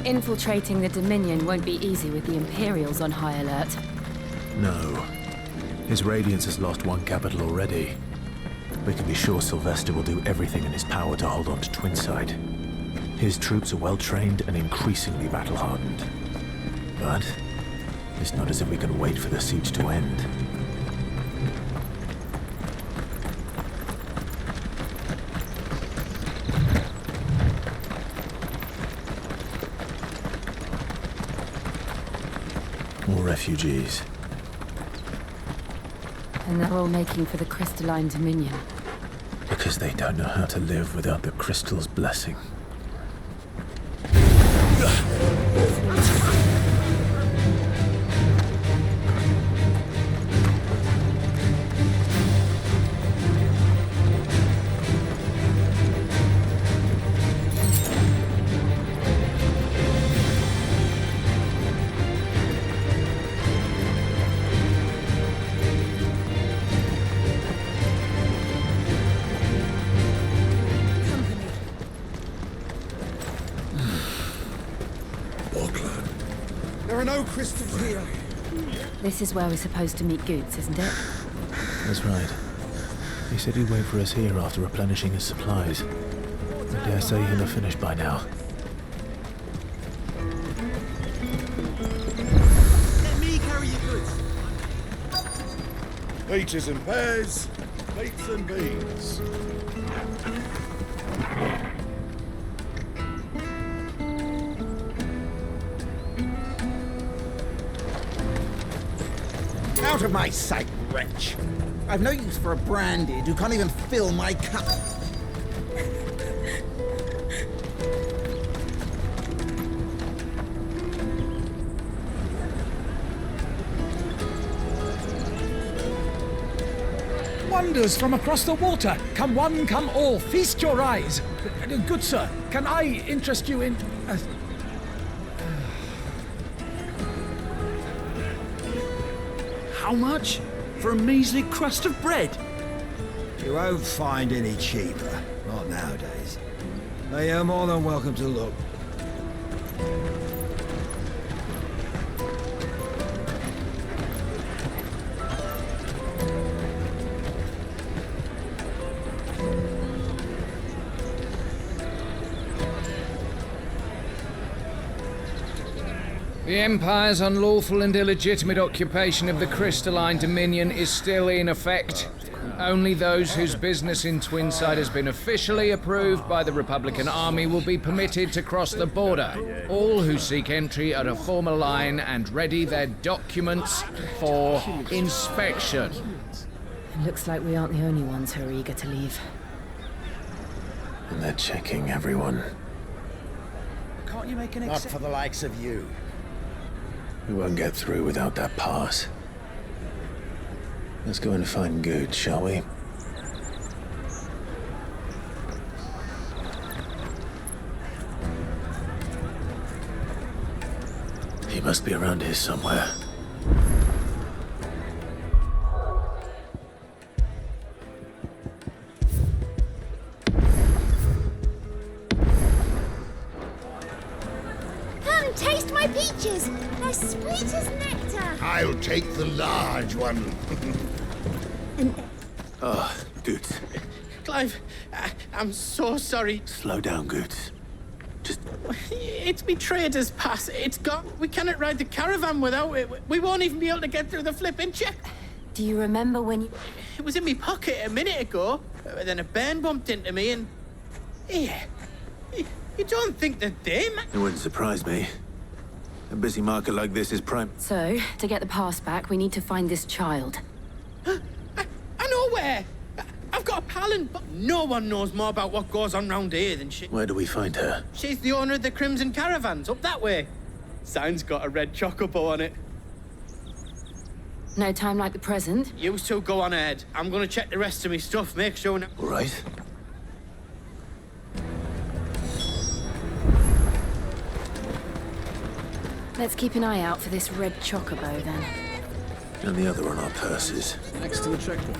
Infiltrating the Dominion won't be easy with the Imperials on high alert. No. His Radiance has lost one capital already. We can be sure Sylvester will do everything in his power to hold on to Twinside. His troops are well-trained and increasingly battle-hardened. But it's not as if we can wait for the siege to end. More refugees. And they're all making for the crystalline dominion. Because they don't know how to live without the crystal's blessing. There are no crystals here. This is where we're supposed to meet Goots, isn't it? That's right. He said he'd wait for us here after replenishing his supplies. I dare say he'll have finished by now. Let me carry your goods. Peaches and pears, plates and beans. Out of my sight, wretch! I've no use for a branded who can't even fill my cup. Wonders from across the water! Come one, come all, feast your eyes! Good sir, can I interest you in... How much? For a measly crust of bread? You won't find any cheaper. Not nowadays. But you're more than welcome to look. The Empire's unlawful and illegitimate occupation of the crystalline dominion is still in effect. Only those whose business in Twinside has been officially approved by the Republican Army will be permitted to cross the border. All who seek entry are to form a line and ready their documents for inspection. It looks like we aren't the only ones who are eager to leave. And they're checking everyone. Can't you make an exception? Not for the likes of you. We won't get through without that pass. Let's go and find Good, shall we? He must be around here somewhere. Come, taste my peaches. They're sweet as nectar. I'll take the large one. Ah, Good. Clive, I'm so sorry. Slow down, Good. It's me trader's pass. It's gone. We cannot ride the caravan without it. We won't even be able to get through the flipping check. Do you remember when you... It was in my pocket a minute ago. Then a bairn bumped into me and... Yeah. You don't think that they... It wouldn't surprise me. A busy market like this is prime... So, to get the pass back, we need to find this child. I know where. I've got a pal and... But no one knows more about what goes on round here than she... Where do we find her? She's the owner of the Crimson Caravans, up that way. Sign's got a red chocobo on it. No time like the present. You two go on ahead. I'm gonna check the rest of my stuff, make sure... All right. Let's keep an eye out for this red chocobo, then. And the other on our purses. Next to the checkpoint.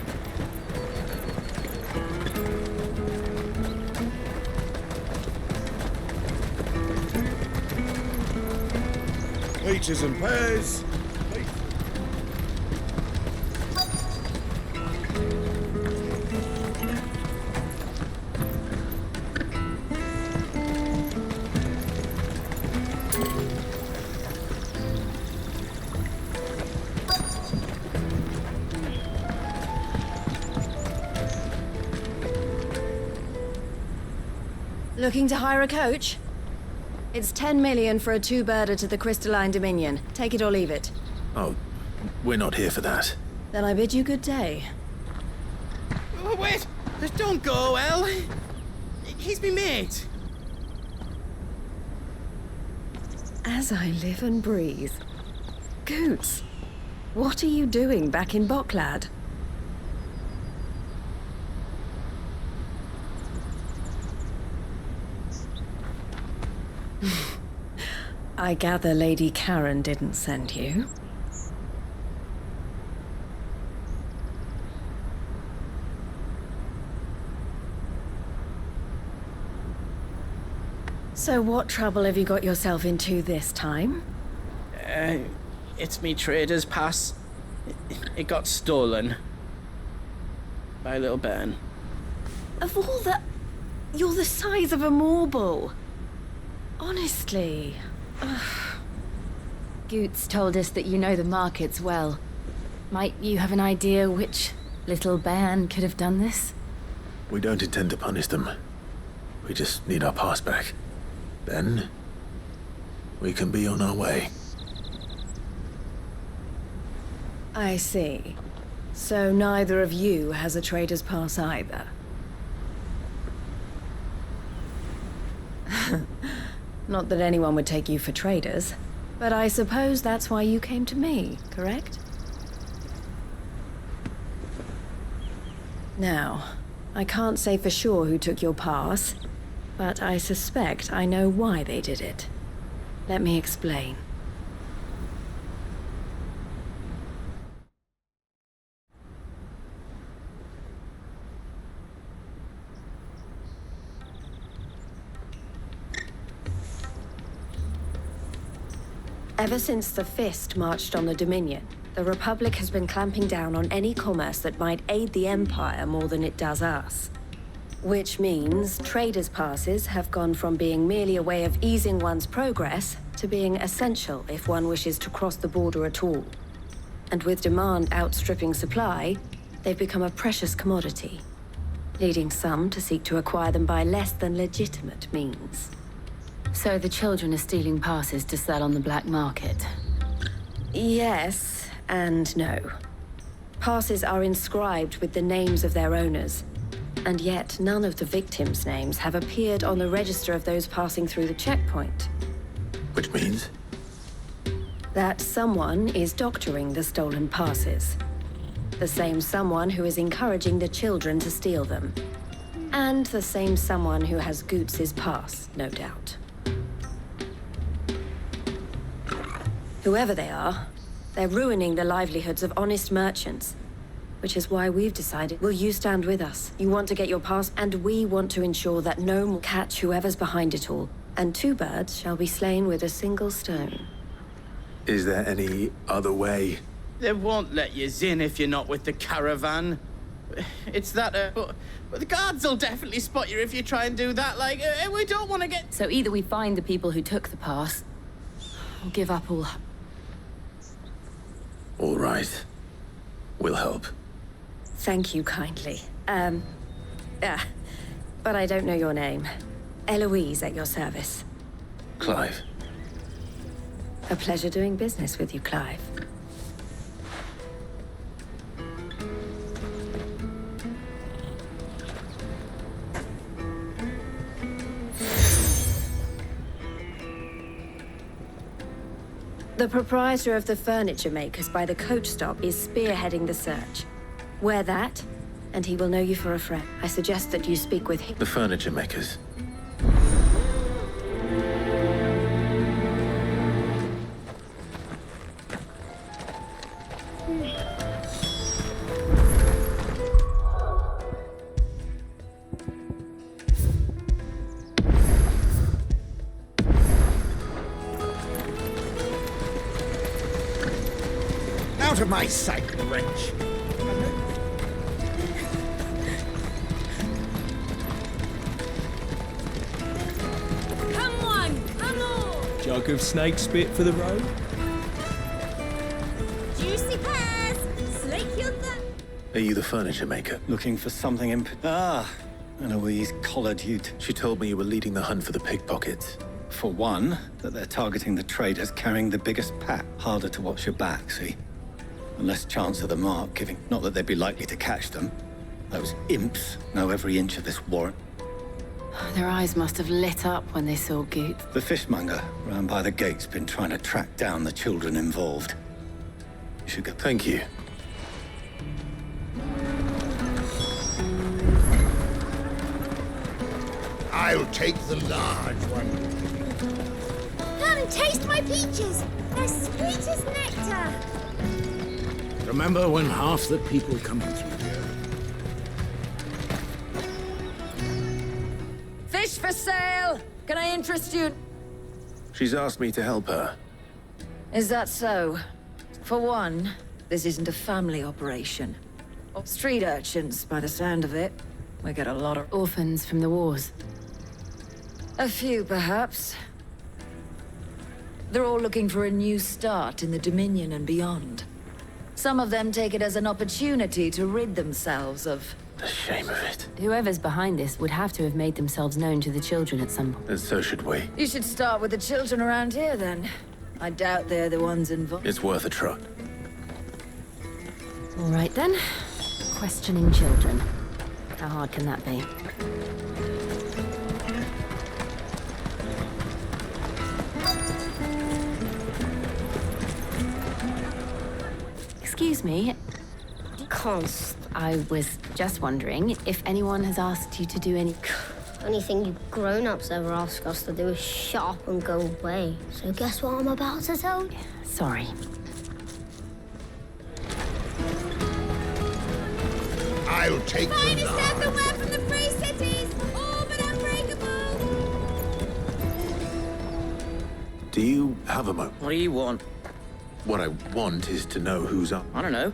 Peaches and pears. Looking to hire a coach? It's 10 million for a two-birder to the Crystalline Dominion. Take it or leave it. Oh, we're not here for that. Then I bid you good day. Oh, wait! Don't go, El. He's me mate. As I live and breathe. Goots, what are you doing back in Boklad? I gather Lady Karen didn't send you. So what trouble have you got yourself into this time? It's me trader's pass. It got stolen. By a little bairn. Of all the... You're the size of a marble. Honestly. Ugh. Goots told us that you know the markets well. Might you have an idea which little bairn could have done this? We don't intend to punish them. We just need our pass back. Then, we can be on our way. I see. So neither of you has a trader's pass either. Not that anyone would take you for traders, but I suppose that's why you came to me, correct? Now, I can't say for sure who took your pass, but I suspect I know why they did it. Let me explain. Ever since the Fist marched on the Dominion, the Republic has been clamping down on any commerce that might aid the Empire more than it does us. Which means traders' passes have gone from being merely a way of easing one's progress to being essential if one wishes to cross the border at all. And with demand outstripping supply, they've become a precious commodity, leading some to seek to acquire them by less than legitimate means. So the children are stealing passes to sell on the black market? Yes and no. Passes are inscribed with the names of their owners, and yet none of the victims' names have appeared on the register of those passing through the checkpoint. Which means? That someone is doctoring the stolen passes. The same someone who is encouraging the children to steal them. And the same someone who has Goots' pass, no doubt. Whoever they are, they're ruining the livelihoods of honest merchants. Which is why we've decided, will you stand with us? You want to get your pass, and we want to ensure that no one will catch whoever's behind it all. And two birds shall be slain with a single stone. Is there any other way? They won't let you in if you're not with the caravan. It's that, but the guards will definitely spot you if you try and do that, like, we don't want to get... So either we find the people who took the pass, or give up all... All right. We'll help. Thank you kindly. But I don't know your name. Eloise at your service. Clive. A pleasure doing business with you, Clive. The proprietor of the furniture makers by the coach stop is spearheading the search. Wear that, and he will know you for a friend. I suggest that you speak with him. The furniture makers. Out of my sight, wretch! Come on, come on! Jug of snake spit for the road? Juicy pears! Slake your thumb! Are you the furniture maker? Looking for something Eloise collared you. She told me you were leading the hunt for the pickpockets. For one, that they're targeting the traders carrying the biggest pack. Harder to watch your back, see? And less chance of the mark giving. Not that they'd be likely to catch them. Those imps know every inch of this warrant. Their eyes must have lit up when they saw Goot. The fishmonger round by the gate's been trying to track down the children involved. You should go. Thank you. I'll take the large one. Come and taste my peaches. They're sweet as nectar. Remember when half the people coming through here? Fish for sale! Can I interest you? She's asked me to help her. Is that so? For one, this isn't a family operation. Street urchins, by the sound of it. We get a lot of orphans from the wars. A few, perhaps. They're all looking for a new start in the Dominion and beyond. Some of them take it as an opportunity to rid themselves of... The shame of it. Whoever's behind this would have to have made themselves known to the children at some point. And so should we. You should start with the children around here, then. I doubt they're the ones involved. It's worth a try. All right, then. Questioning children. How hard can that be? Excuse me. I was just wondering if anyone has asked you to do any... Only thing you grown-ups ever ask us to do is shut up and go away. So guess what I'm about to tell you? Sorry. I'll take Finest the large. everywhere from the free cities, all but unbreakable. Do you have a moment? What do you want? What I want is to know who's up. I don't know.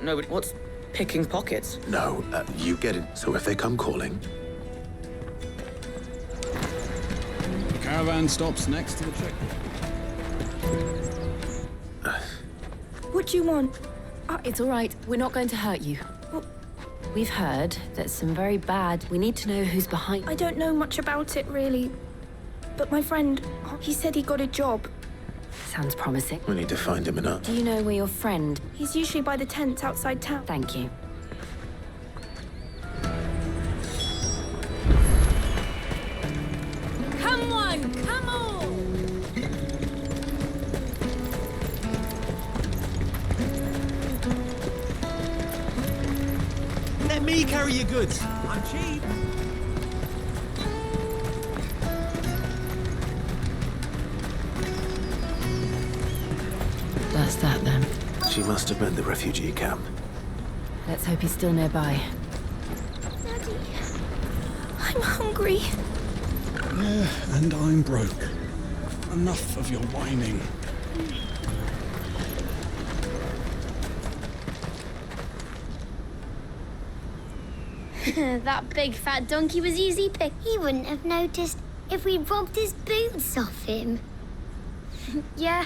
No, but what's picking pockets? No, you get it. So if they come calling... The caravan stops next to the checkpoint. What do you want? It's all right. We're not going to hurt you. We've heard that some very bad... We need to know who's behind... I don't know much about it, really. But my friend, he said he got a job. Sounds promising. We need to find him enough. Do you know where your friend... He's usually by the tents outside town. Thank you. Come on, come on! Let me carry your goods. I'm cheap. That's that, then. She must have been the refugee camp. Let's hope he's still nearby. Daddy, I'm hungry. Yeah, and I'm broke. Enough of your whining. That big fat donkey was easy pick. He wouldn't have noticed if we'd robbed his boots off him. Yeah.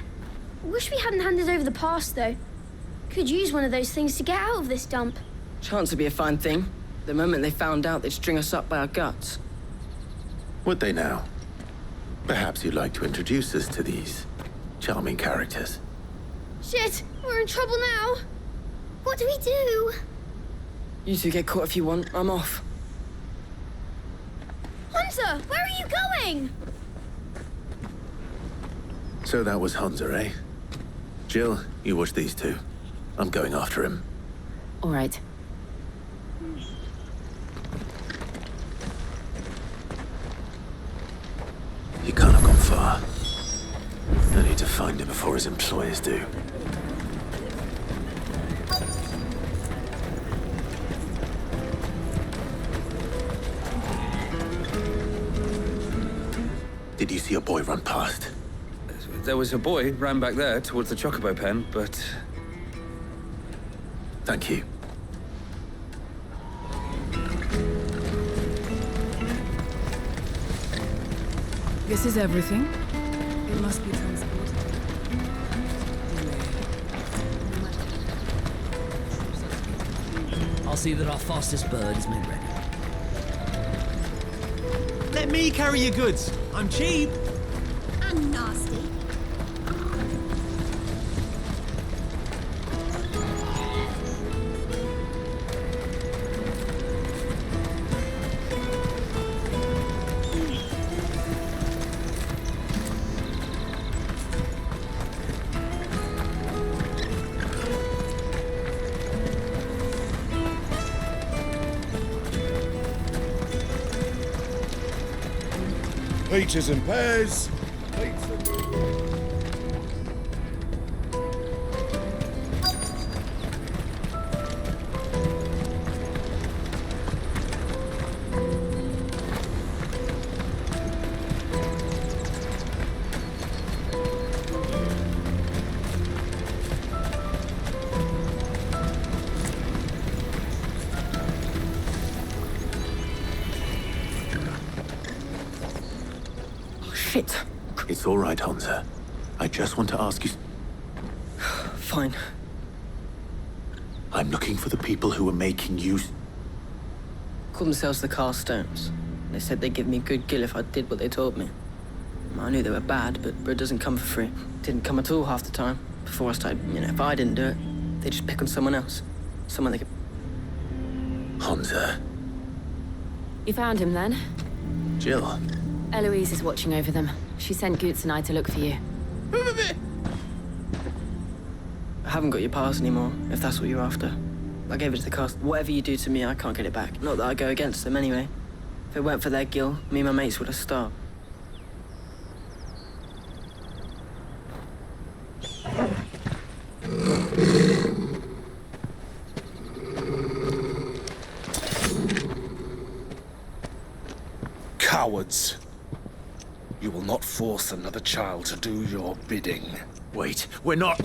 Wish we hadn't handed over the pass, though. Could use one of those things to get out of this dump. Chance would be a fine thing. The moment they found out, they'd string us up by our guts. Would they now? Perhaps you'd like to introduce us to these charming characters. Shit, we're in trouble now. What do we do? You two get caught if you want. I'm off. Hunter, where are you going? So that was Hunter, eh? Jill, you watch these two. I'm going after him. All right. He can't have gone far. I need to find him before his employers do. Did you see a boy run past? There was a boy ran back there towards the chocobo pen, but... Thank you. This is everything. It must be transported. I'll see that our fastest bird is made ready. Let me carry your goods. I'm cheap. And nasty. Peaches and pears. Shit. It's all right, Hansa. I just want to ask you... Fine. I'm looking for the people who were making use... Called themselves the Carstones. They said they'd give me a good gill if I did what they told me. I knew they were bad, but bread doesn't come for free. Didn't come at all half the time. Before I started, if I didn't do it, they'd just pick on someone else. Someone they could... Hansa. You found him then? Jill. Eloise is watching over them. She sent Goots and I to look for you. I haven't got your pass anymore, if that's what you're after. I gave it to the cast. Whatever you do to me, I can't get it back. Not that I go against them anyway. If it weren't for their gill, me and my mates would have starved. Cowards. You will not force another child to do your bidding. Wait, we're not...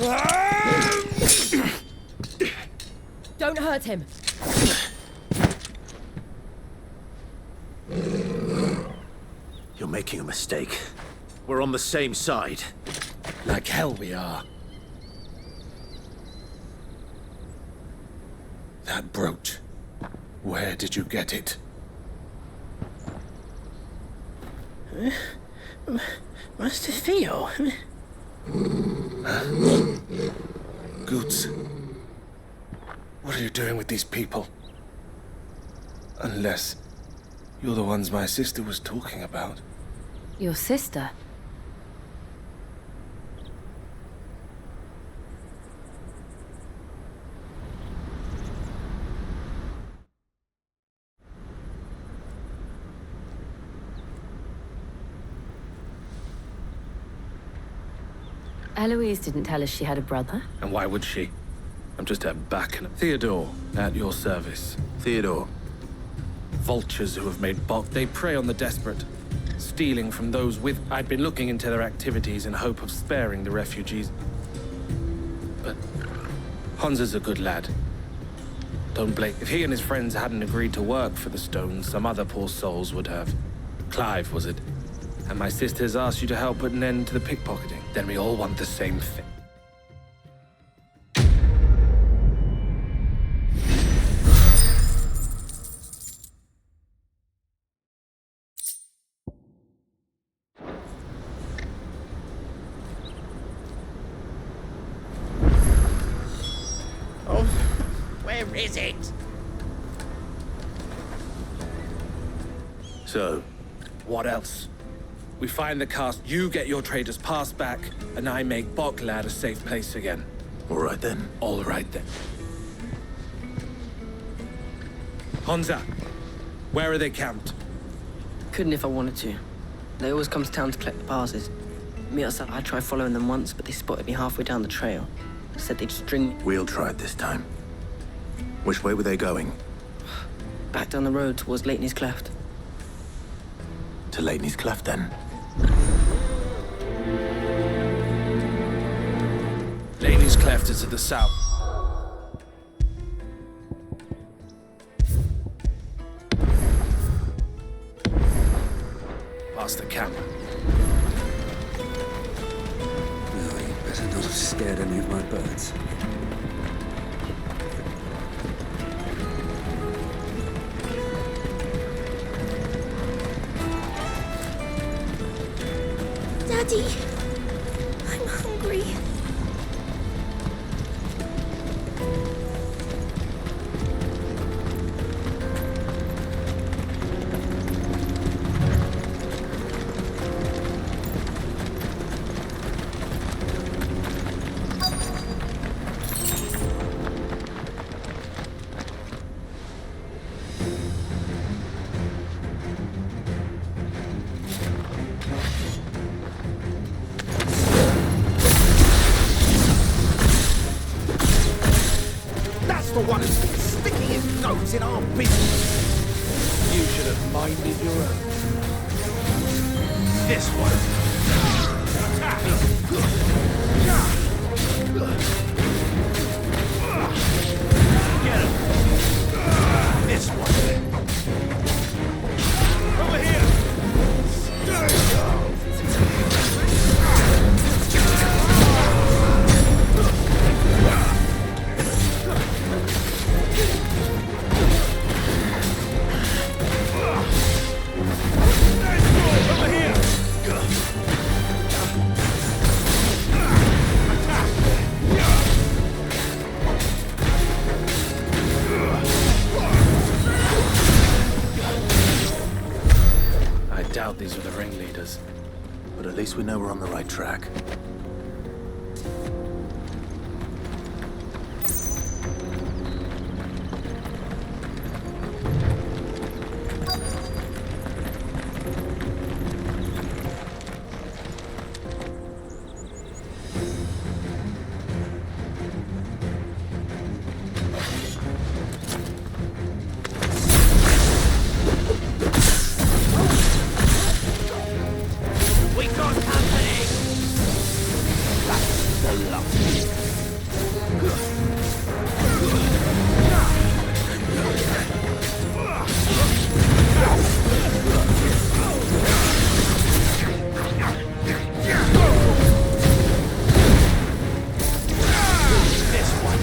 Don't hurt him. You're making a mistake. We're on the same side. Like hell we are. That brooch. Where did you get it? Master Theo. Goots. What are you doing with these people? Unless you're the ones my sister was talking about. Your sister? Eloise didn't tell us she had a brother. And why would she? I'm just her back and Theodore, at your service. Theodore. Vultures who have made bulk. They prey on the desperate, stealing from those with... I'd been looking into their activities in hope of sparing the refugees. But Hansa's a good lad. Don't blame... If he and his friends hadn't agreed to work for the Stones, some other poor souls would have. Clive, was it? And my sisters asked you to help put an end to the pickpocketing. Then we all want the same thing. Oh, where is it? So, what else? We find the cast, you get your trader's pass back, and I make Boklad a safe place again. all right then. All right then. Hansa, where are they camped? Couldn't if I wanted to. They always come to town to collect the passes. Me outside, I tried following them once, but they spotted me halfway down the trail. Said they'd string me. We'll try it this time. Which way were they going? Back down the road towards Leighton's Cleft. To Leighton's Cleft, then? Leighton's Cleft is to the south. Past the camp. No, you better not have scared any of my birds. Daddy, I'm hungry. That's the one who's been sticking his nose in our business. You should have minded your own. This one. Get him. This one. Over here. I doubt these were the ringleaders. But at least we know we're on the right track. We got company! That's the love. This one.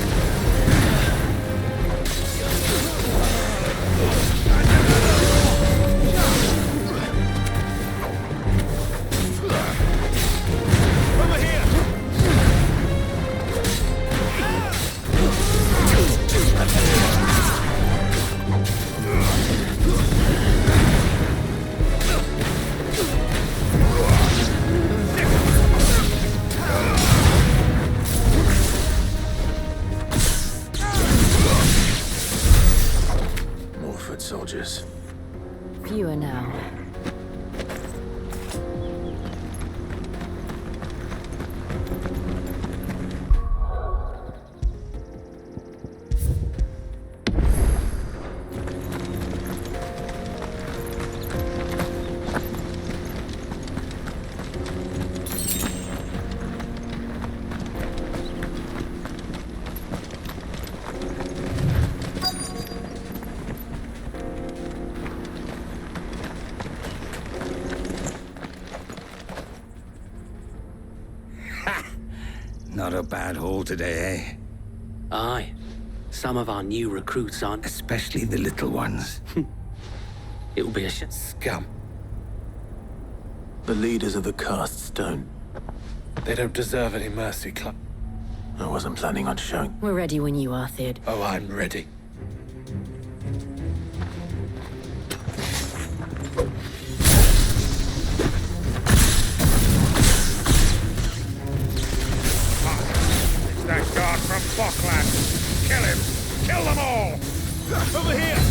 Over here! More foot soldiers. Fewer now. Not a bad haul today, eh? Aye. Some of our new recruits aren't. Especially the little ones. It'll be a Scum. The leaders of the castes don't. They don't deserve any mercy, Club. I wasn't planning on showing. We're ready when you are, Theod. Oh, I'm ready. It's that guard from Bokland. Kill him! Kill them all! Over here!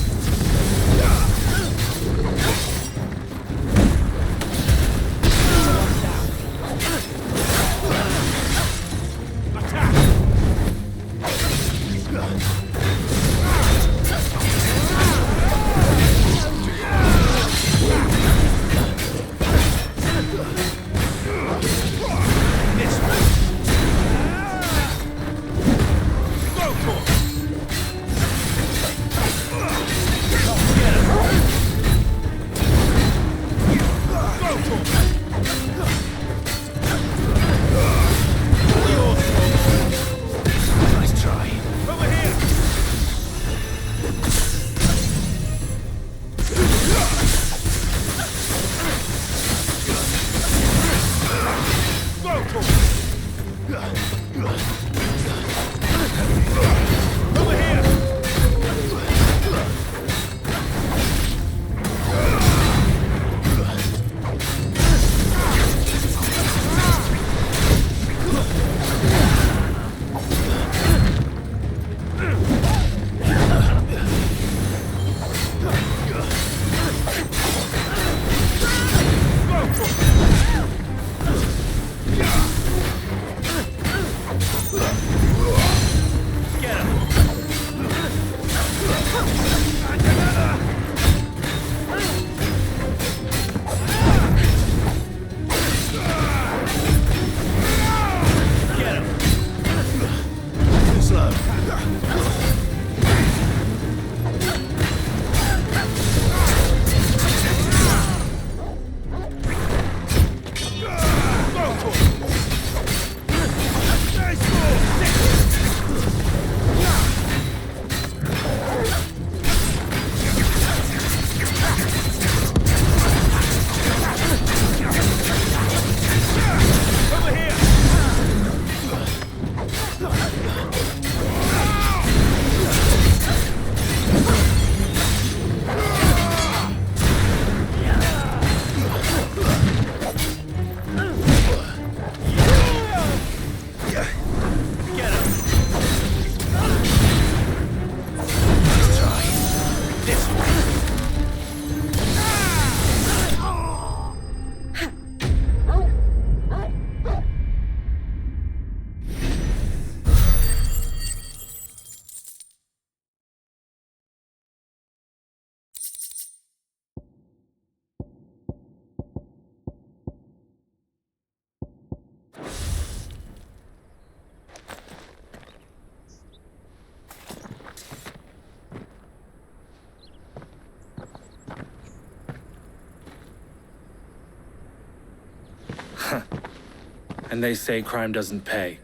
And they say crime doesn't pay.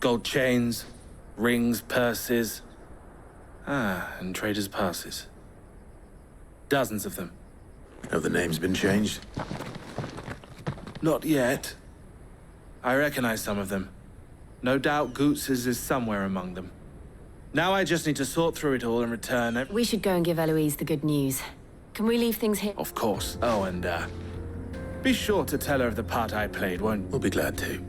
Gold chains, rings, purses. And traders' passes. Dozens of them. Have the names been changed? Not yet. I recognize some of them. No doubt Goots's is somewhere among them. Now I just need to sort through it all and return it. We should go and give Eloise the good news. Can we leave things here? Of course. Oh, and be sure to tell her of the part I played, won't you? We'll be glad to.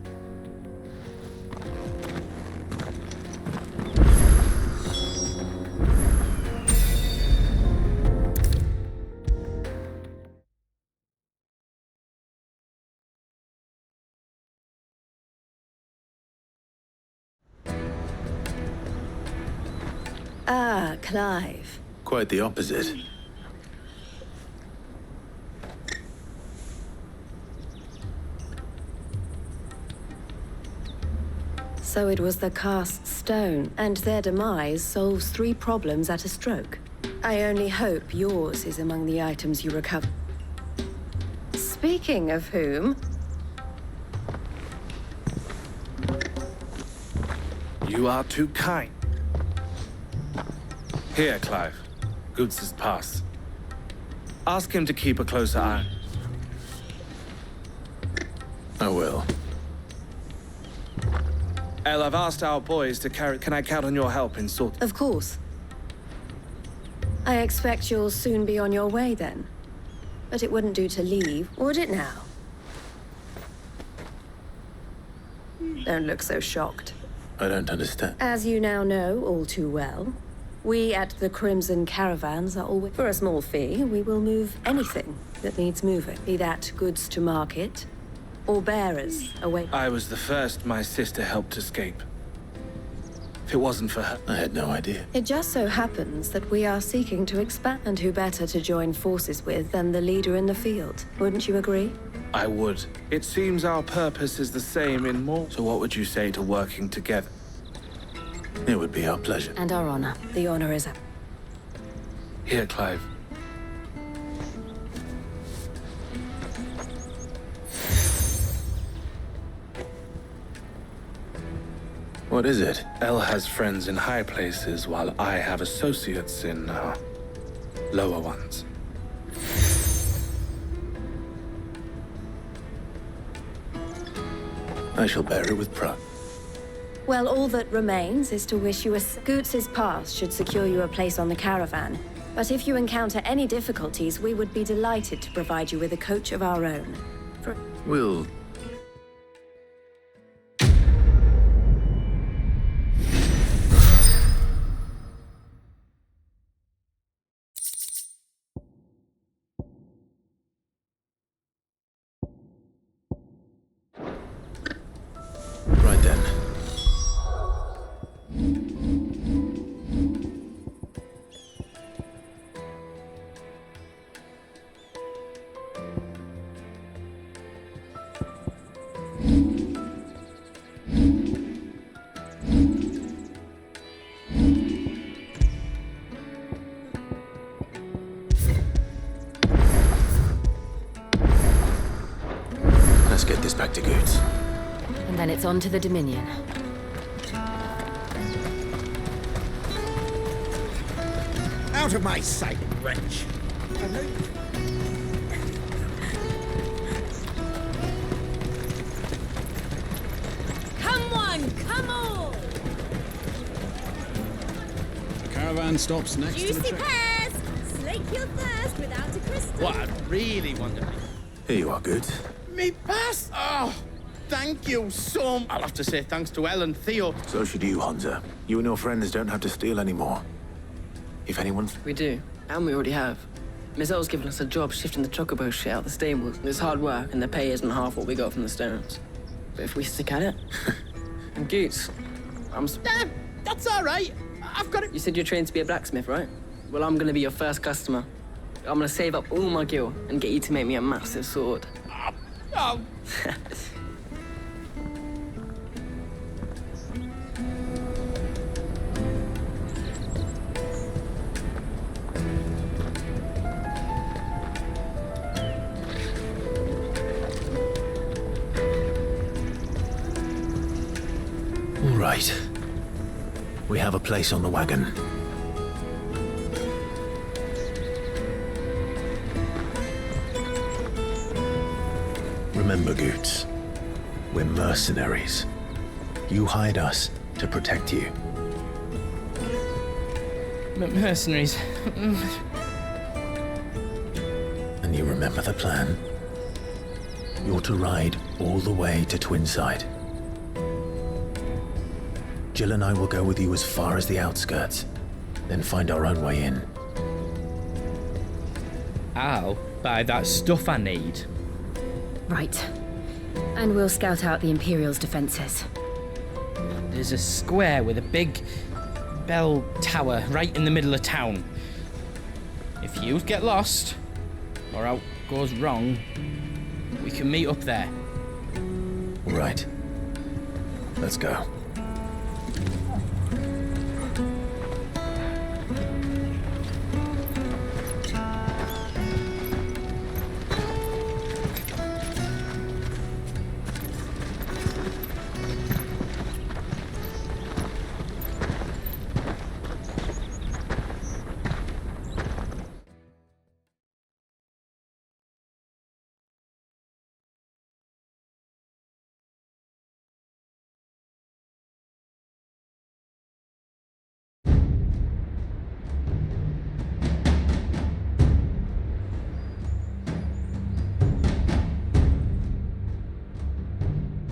Ah, Clive. Quite the opposite. So it was the cast stone, and their demise solves 3 problems at a stroke. I only hope yours is among the items you recover. Speaking of whom... You are too kind. Here, Clive. Goots's pass. Ask him to keep a closer eye. I will. Elle, I've asked our boys to carry... Can I count on your help in sort... Of course. I expect you'll soon be on your way then. But it wouldn't do to leave, would it now? Don't look so shocked. I don't understand. As you now know all too well, we at the Crimson Caravans are always... For a small fee, we will move anything that needs moving. Be that goods to market, or bearers away. I was the first my sister helped escape. If it wasn't for her... I had no idea. It just so happens that we are seeking to expand, and who better to join forces with than the leader in the field? Wouldn't you agree? I would. It seems our purpose is the same in more. So what would you say to working together? It would be our pleasure. And our honor. The honor is up. Here, Clive. What is it? Elle has friends in high places, while I have associates in, lower ones. I shall bear it with pride. Well, all that remains is to wish you a... Goots's pass should secure you a place on the caravan. But if you encounter any difficulties, we would be delighted to provide you with a coach of our own. We'll... Right then. Let's get this back to Goots. And then it's on to the Dominion. Out of my sight, wretch! Come on, come on! Caravan stops next to the Juicy train. pears! Slake your thirst without a crystal. What I really want to be... Here you are, Goots. Me pass? Oh, thank you so much. I'll have to say thanks to Elle and Theo. So should you, Hunter. You and your friends don't have to steal anymore. If anyone... We do, and we already have. Miss L's given us a job shifting the chocobo shit out the stables. It's hard work, and the pay isn't half what we got from the stones. But if we stick at it... And Goots, That's all right. I've got it. You said you're trained to be a blacksmith, right? Well, I'm gonna be your first customer. I'm gonna save up all my gil and get you to make me a massive sword. Oh. right. We have a place on the wagon. Remember, Goots, we're mercenaries. You hired us to protect you. Mercenaries. And you remember the plan? You're to ride all the way to Twinside. Jill and I will go with you as far as the outskirts, then find our own way in. I'll buy that stuff I need. Right. And we'll scout out the Imperial's defenses. There's a square with a big bell tower right in the middle of town. If you get lost, or out goes wrong, we can meet up there. Right. Let's go.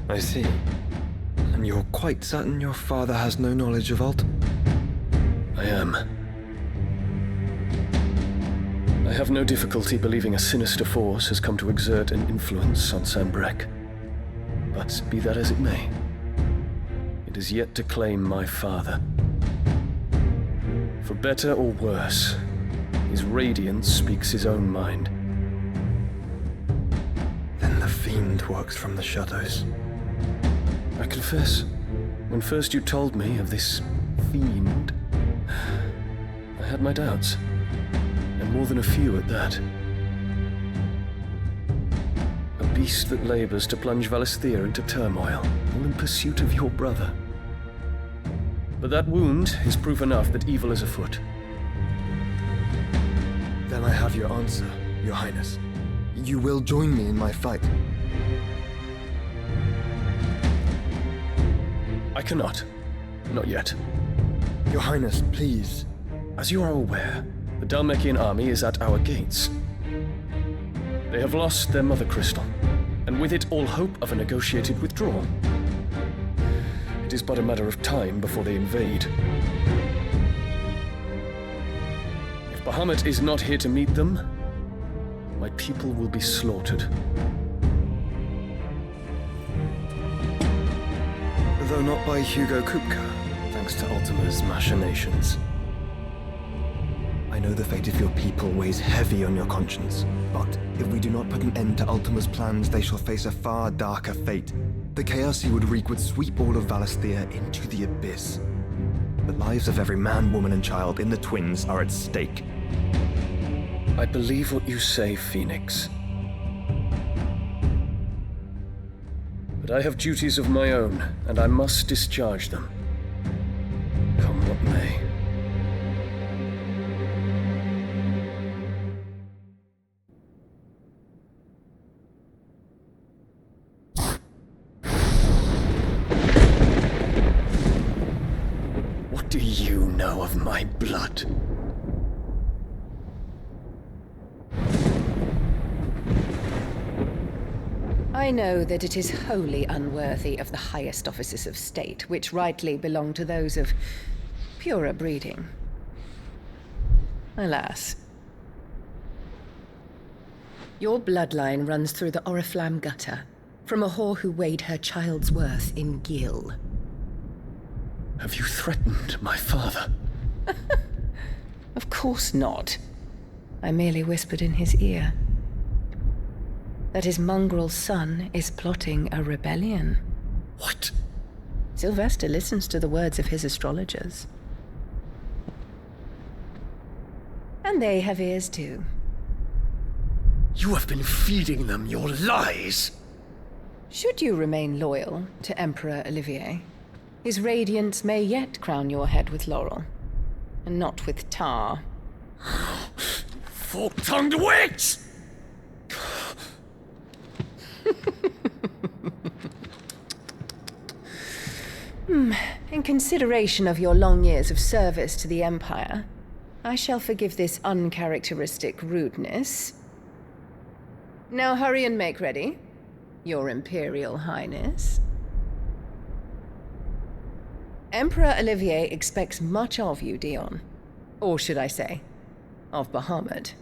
I see. And you're quite certain your father has no knowledge of Alt? I am. I have no difficulty believing a sinister force has come to exert an influence on Sanbreque. But be that as it may, it is yet to claim my father. For better or worse, his radiance speaks his own mind. Then the Fiend works from the shadows. I confess, when first you told me of this fiend, I had my doubts, and more than a few at that. A beast that labors to plunge Valisthea into turmoil, all in pursuit of your brother. But that wound is proof enough that evil is afoot. Then I have your answer, Your Highness. You will join me in my fight. I cannot. Not yet. Your Highness, please. As you are aware, the Dhalmekian army is at our gates. They have lost their mother crystal, and with it all hope of a negotiated withdrawal. It is but a matter of time before they invade. If Bahamut is not here to meet them, my people will be slaughtered. Though not by Hugo Kupka, thanks to Ultima's machinations. I know the fate of your people weighs heavy on your conscience, but if we do not put an end to Ultima's plans, they shall face a far darker fate. The chaos he would wreak would sweep all of Valisthea into the abyss. The lives of every man, woman, and child in the Twins are at stake. I believe what you say, Phoenix. But I have duties of my own, and I must discharge them. Come what may. What do you know of my blood? I know that it is wholly unworthy of the highest offices of state, which rightly belong to those of purer breeding. Alas. Your bloodline runs through the Oriflamme gutter, from a whore who weighed her child's worth in Gil. Have you threatened my father? Of course not. I merely whispered in his ear that his mongrel son is plotting a rebellion. What? Sylvester listens to the words of his astrologers. And they have ears too. You have been feeding them your lies! Should you remain loyal to Emperor Olivier, His radiance may yet crown your head with laurel, and not with tar. Fork-tongued witch! In consideration of your long years of service to the Empire, I shall forgive this uncharacteristic rudeness. Now hurry and make ready, Your Imperial Highness. Emperor Olivier expects much of you, Dion. Or should I say, of Bahamut.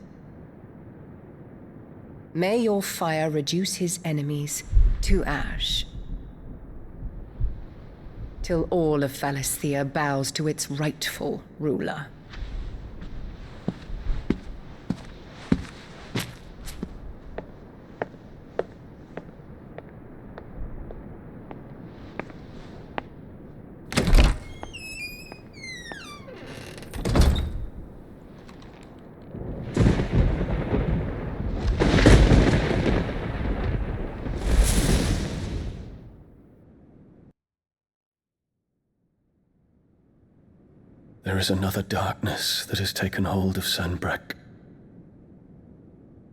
May your fire reduce his enemies to ash, till all of Valisthea bows to its rightful ruler. There is another darkness that has taken hold of Sanbreque.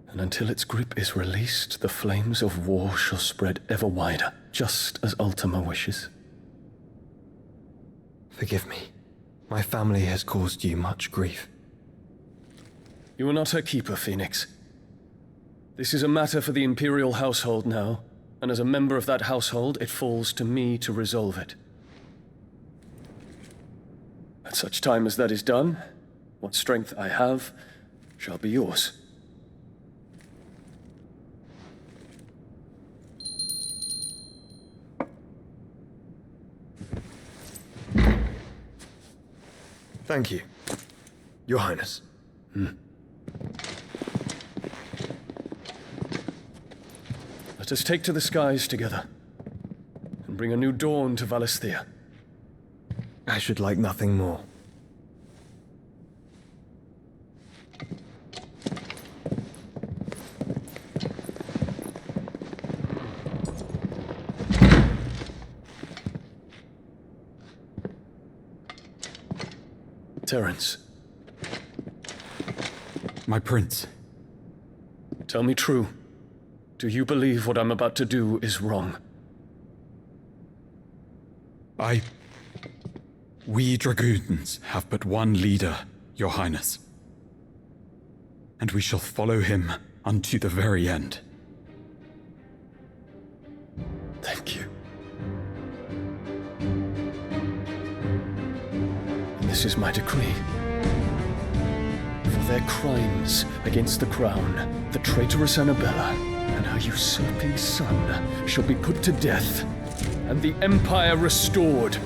And until its grip is released, the flames of war shall spread ever wider, just as Ultima wishes. Forgive me. My family has caused you much grief. You are not her keeper, Phoenix. This is a matter for the Imperial household now, and as a member of that household, it falls to me to resolve it. At such time as that is done, what strength I have shall be yours. Thank you, Your Highness. Let us take to the skies together, and bring a new dawn to Valisthea. I should like nothing more. Terence. My prince. Tell me true. Do you believe what I'm about to do is wrong? We dragoons have but one leader, Your Highness. And we shall follow him unto the very end. Thank you. This is my decree. For their crimes against the crown, the traitorous Annabella and her usurping son shall be put to death, and the Empire restored.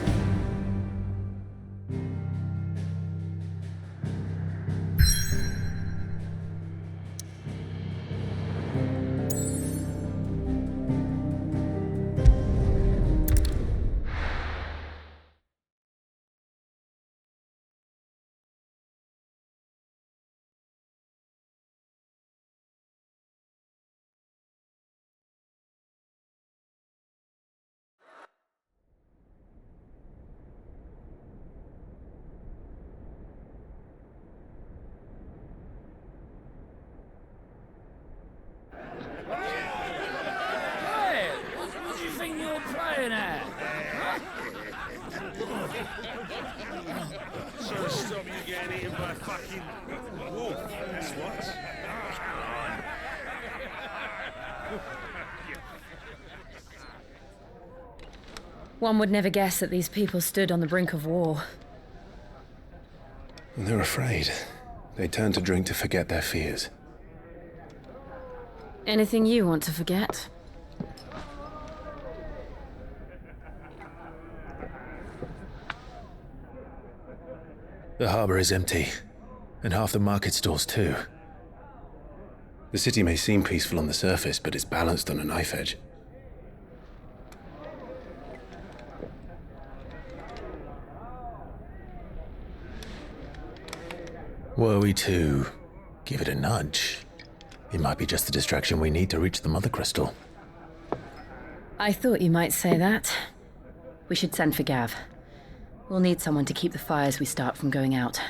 So stop you getting eaten by a fucking wolf. That's what. One would never guess that these people stood on the brink of war. They're afraid. They turn to drink to forget their fears. Anything you want to forget? The harbor is empty, and half the market stalls too. The city may seem peaceful on the surface, but it's balanced on a knife edge. Were we to give it a nudge, it might be just the distraction we need to reach the Mother Crystal. I thought you might say that. We should send for Gav. We'll need someone to keep the fires we start from going out.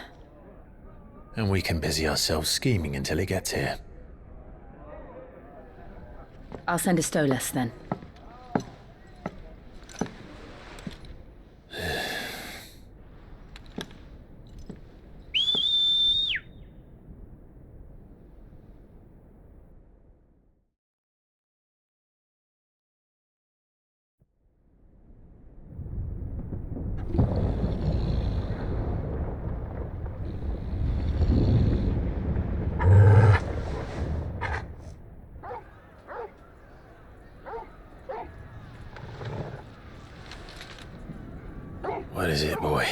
And we can busy ourselves scheming until he gets here. I'll send a Stolas then. What is it, boy?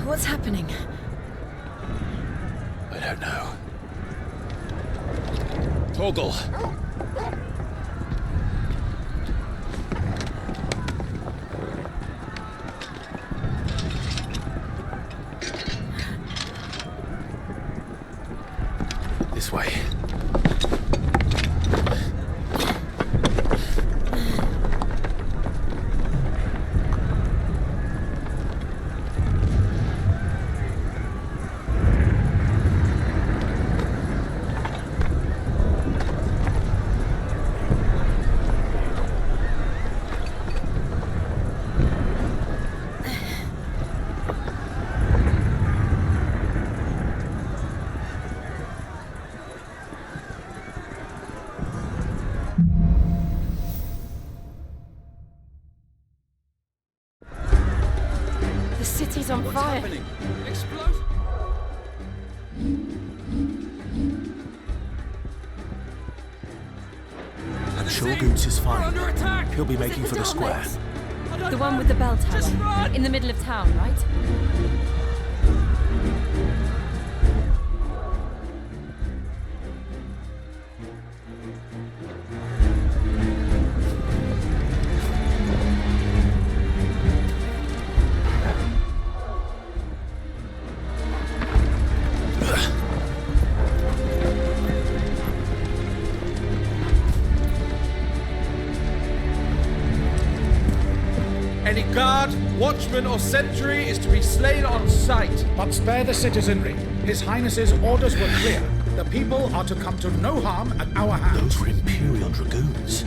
What's happening? I don't know. Torgal! This way. The city's on fire. What's happening? Explode? I'm sure Goots is fine. He'll be making for the square. The one with the bell tower. In the middle of town, right? Any guard, watchman, or sentry is to be slain on sight. But spare the citizenry. His Highness's orders were clear. The people are to come to no harm at our hands. Those were Imperial Dragoons.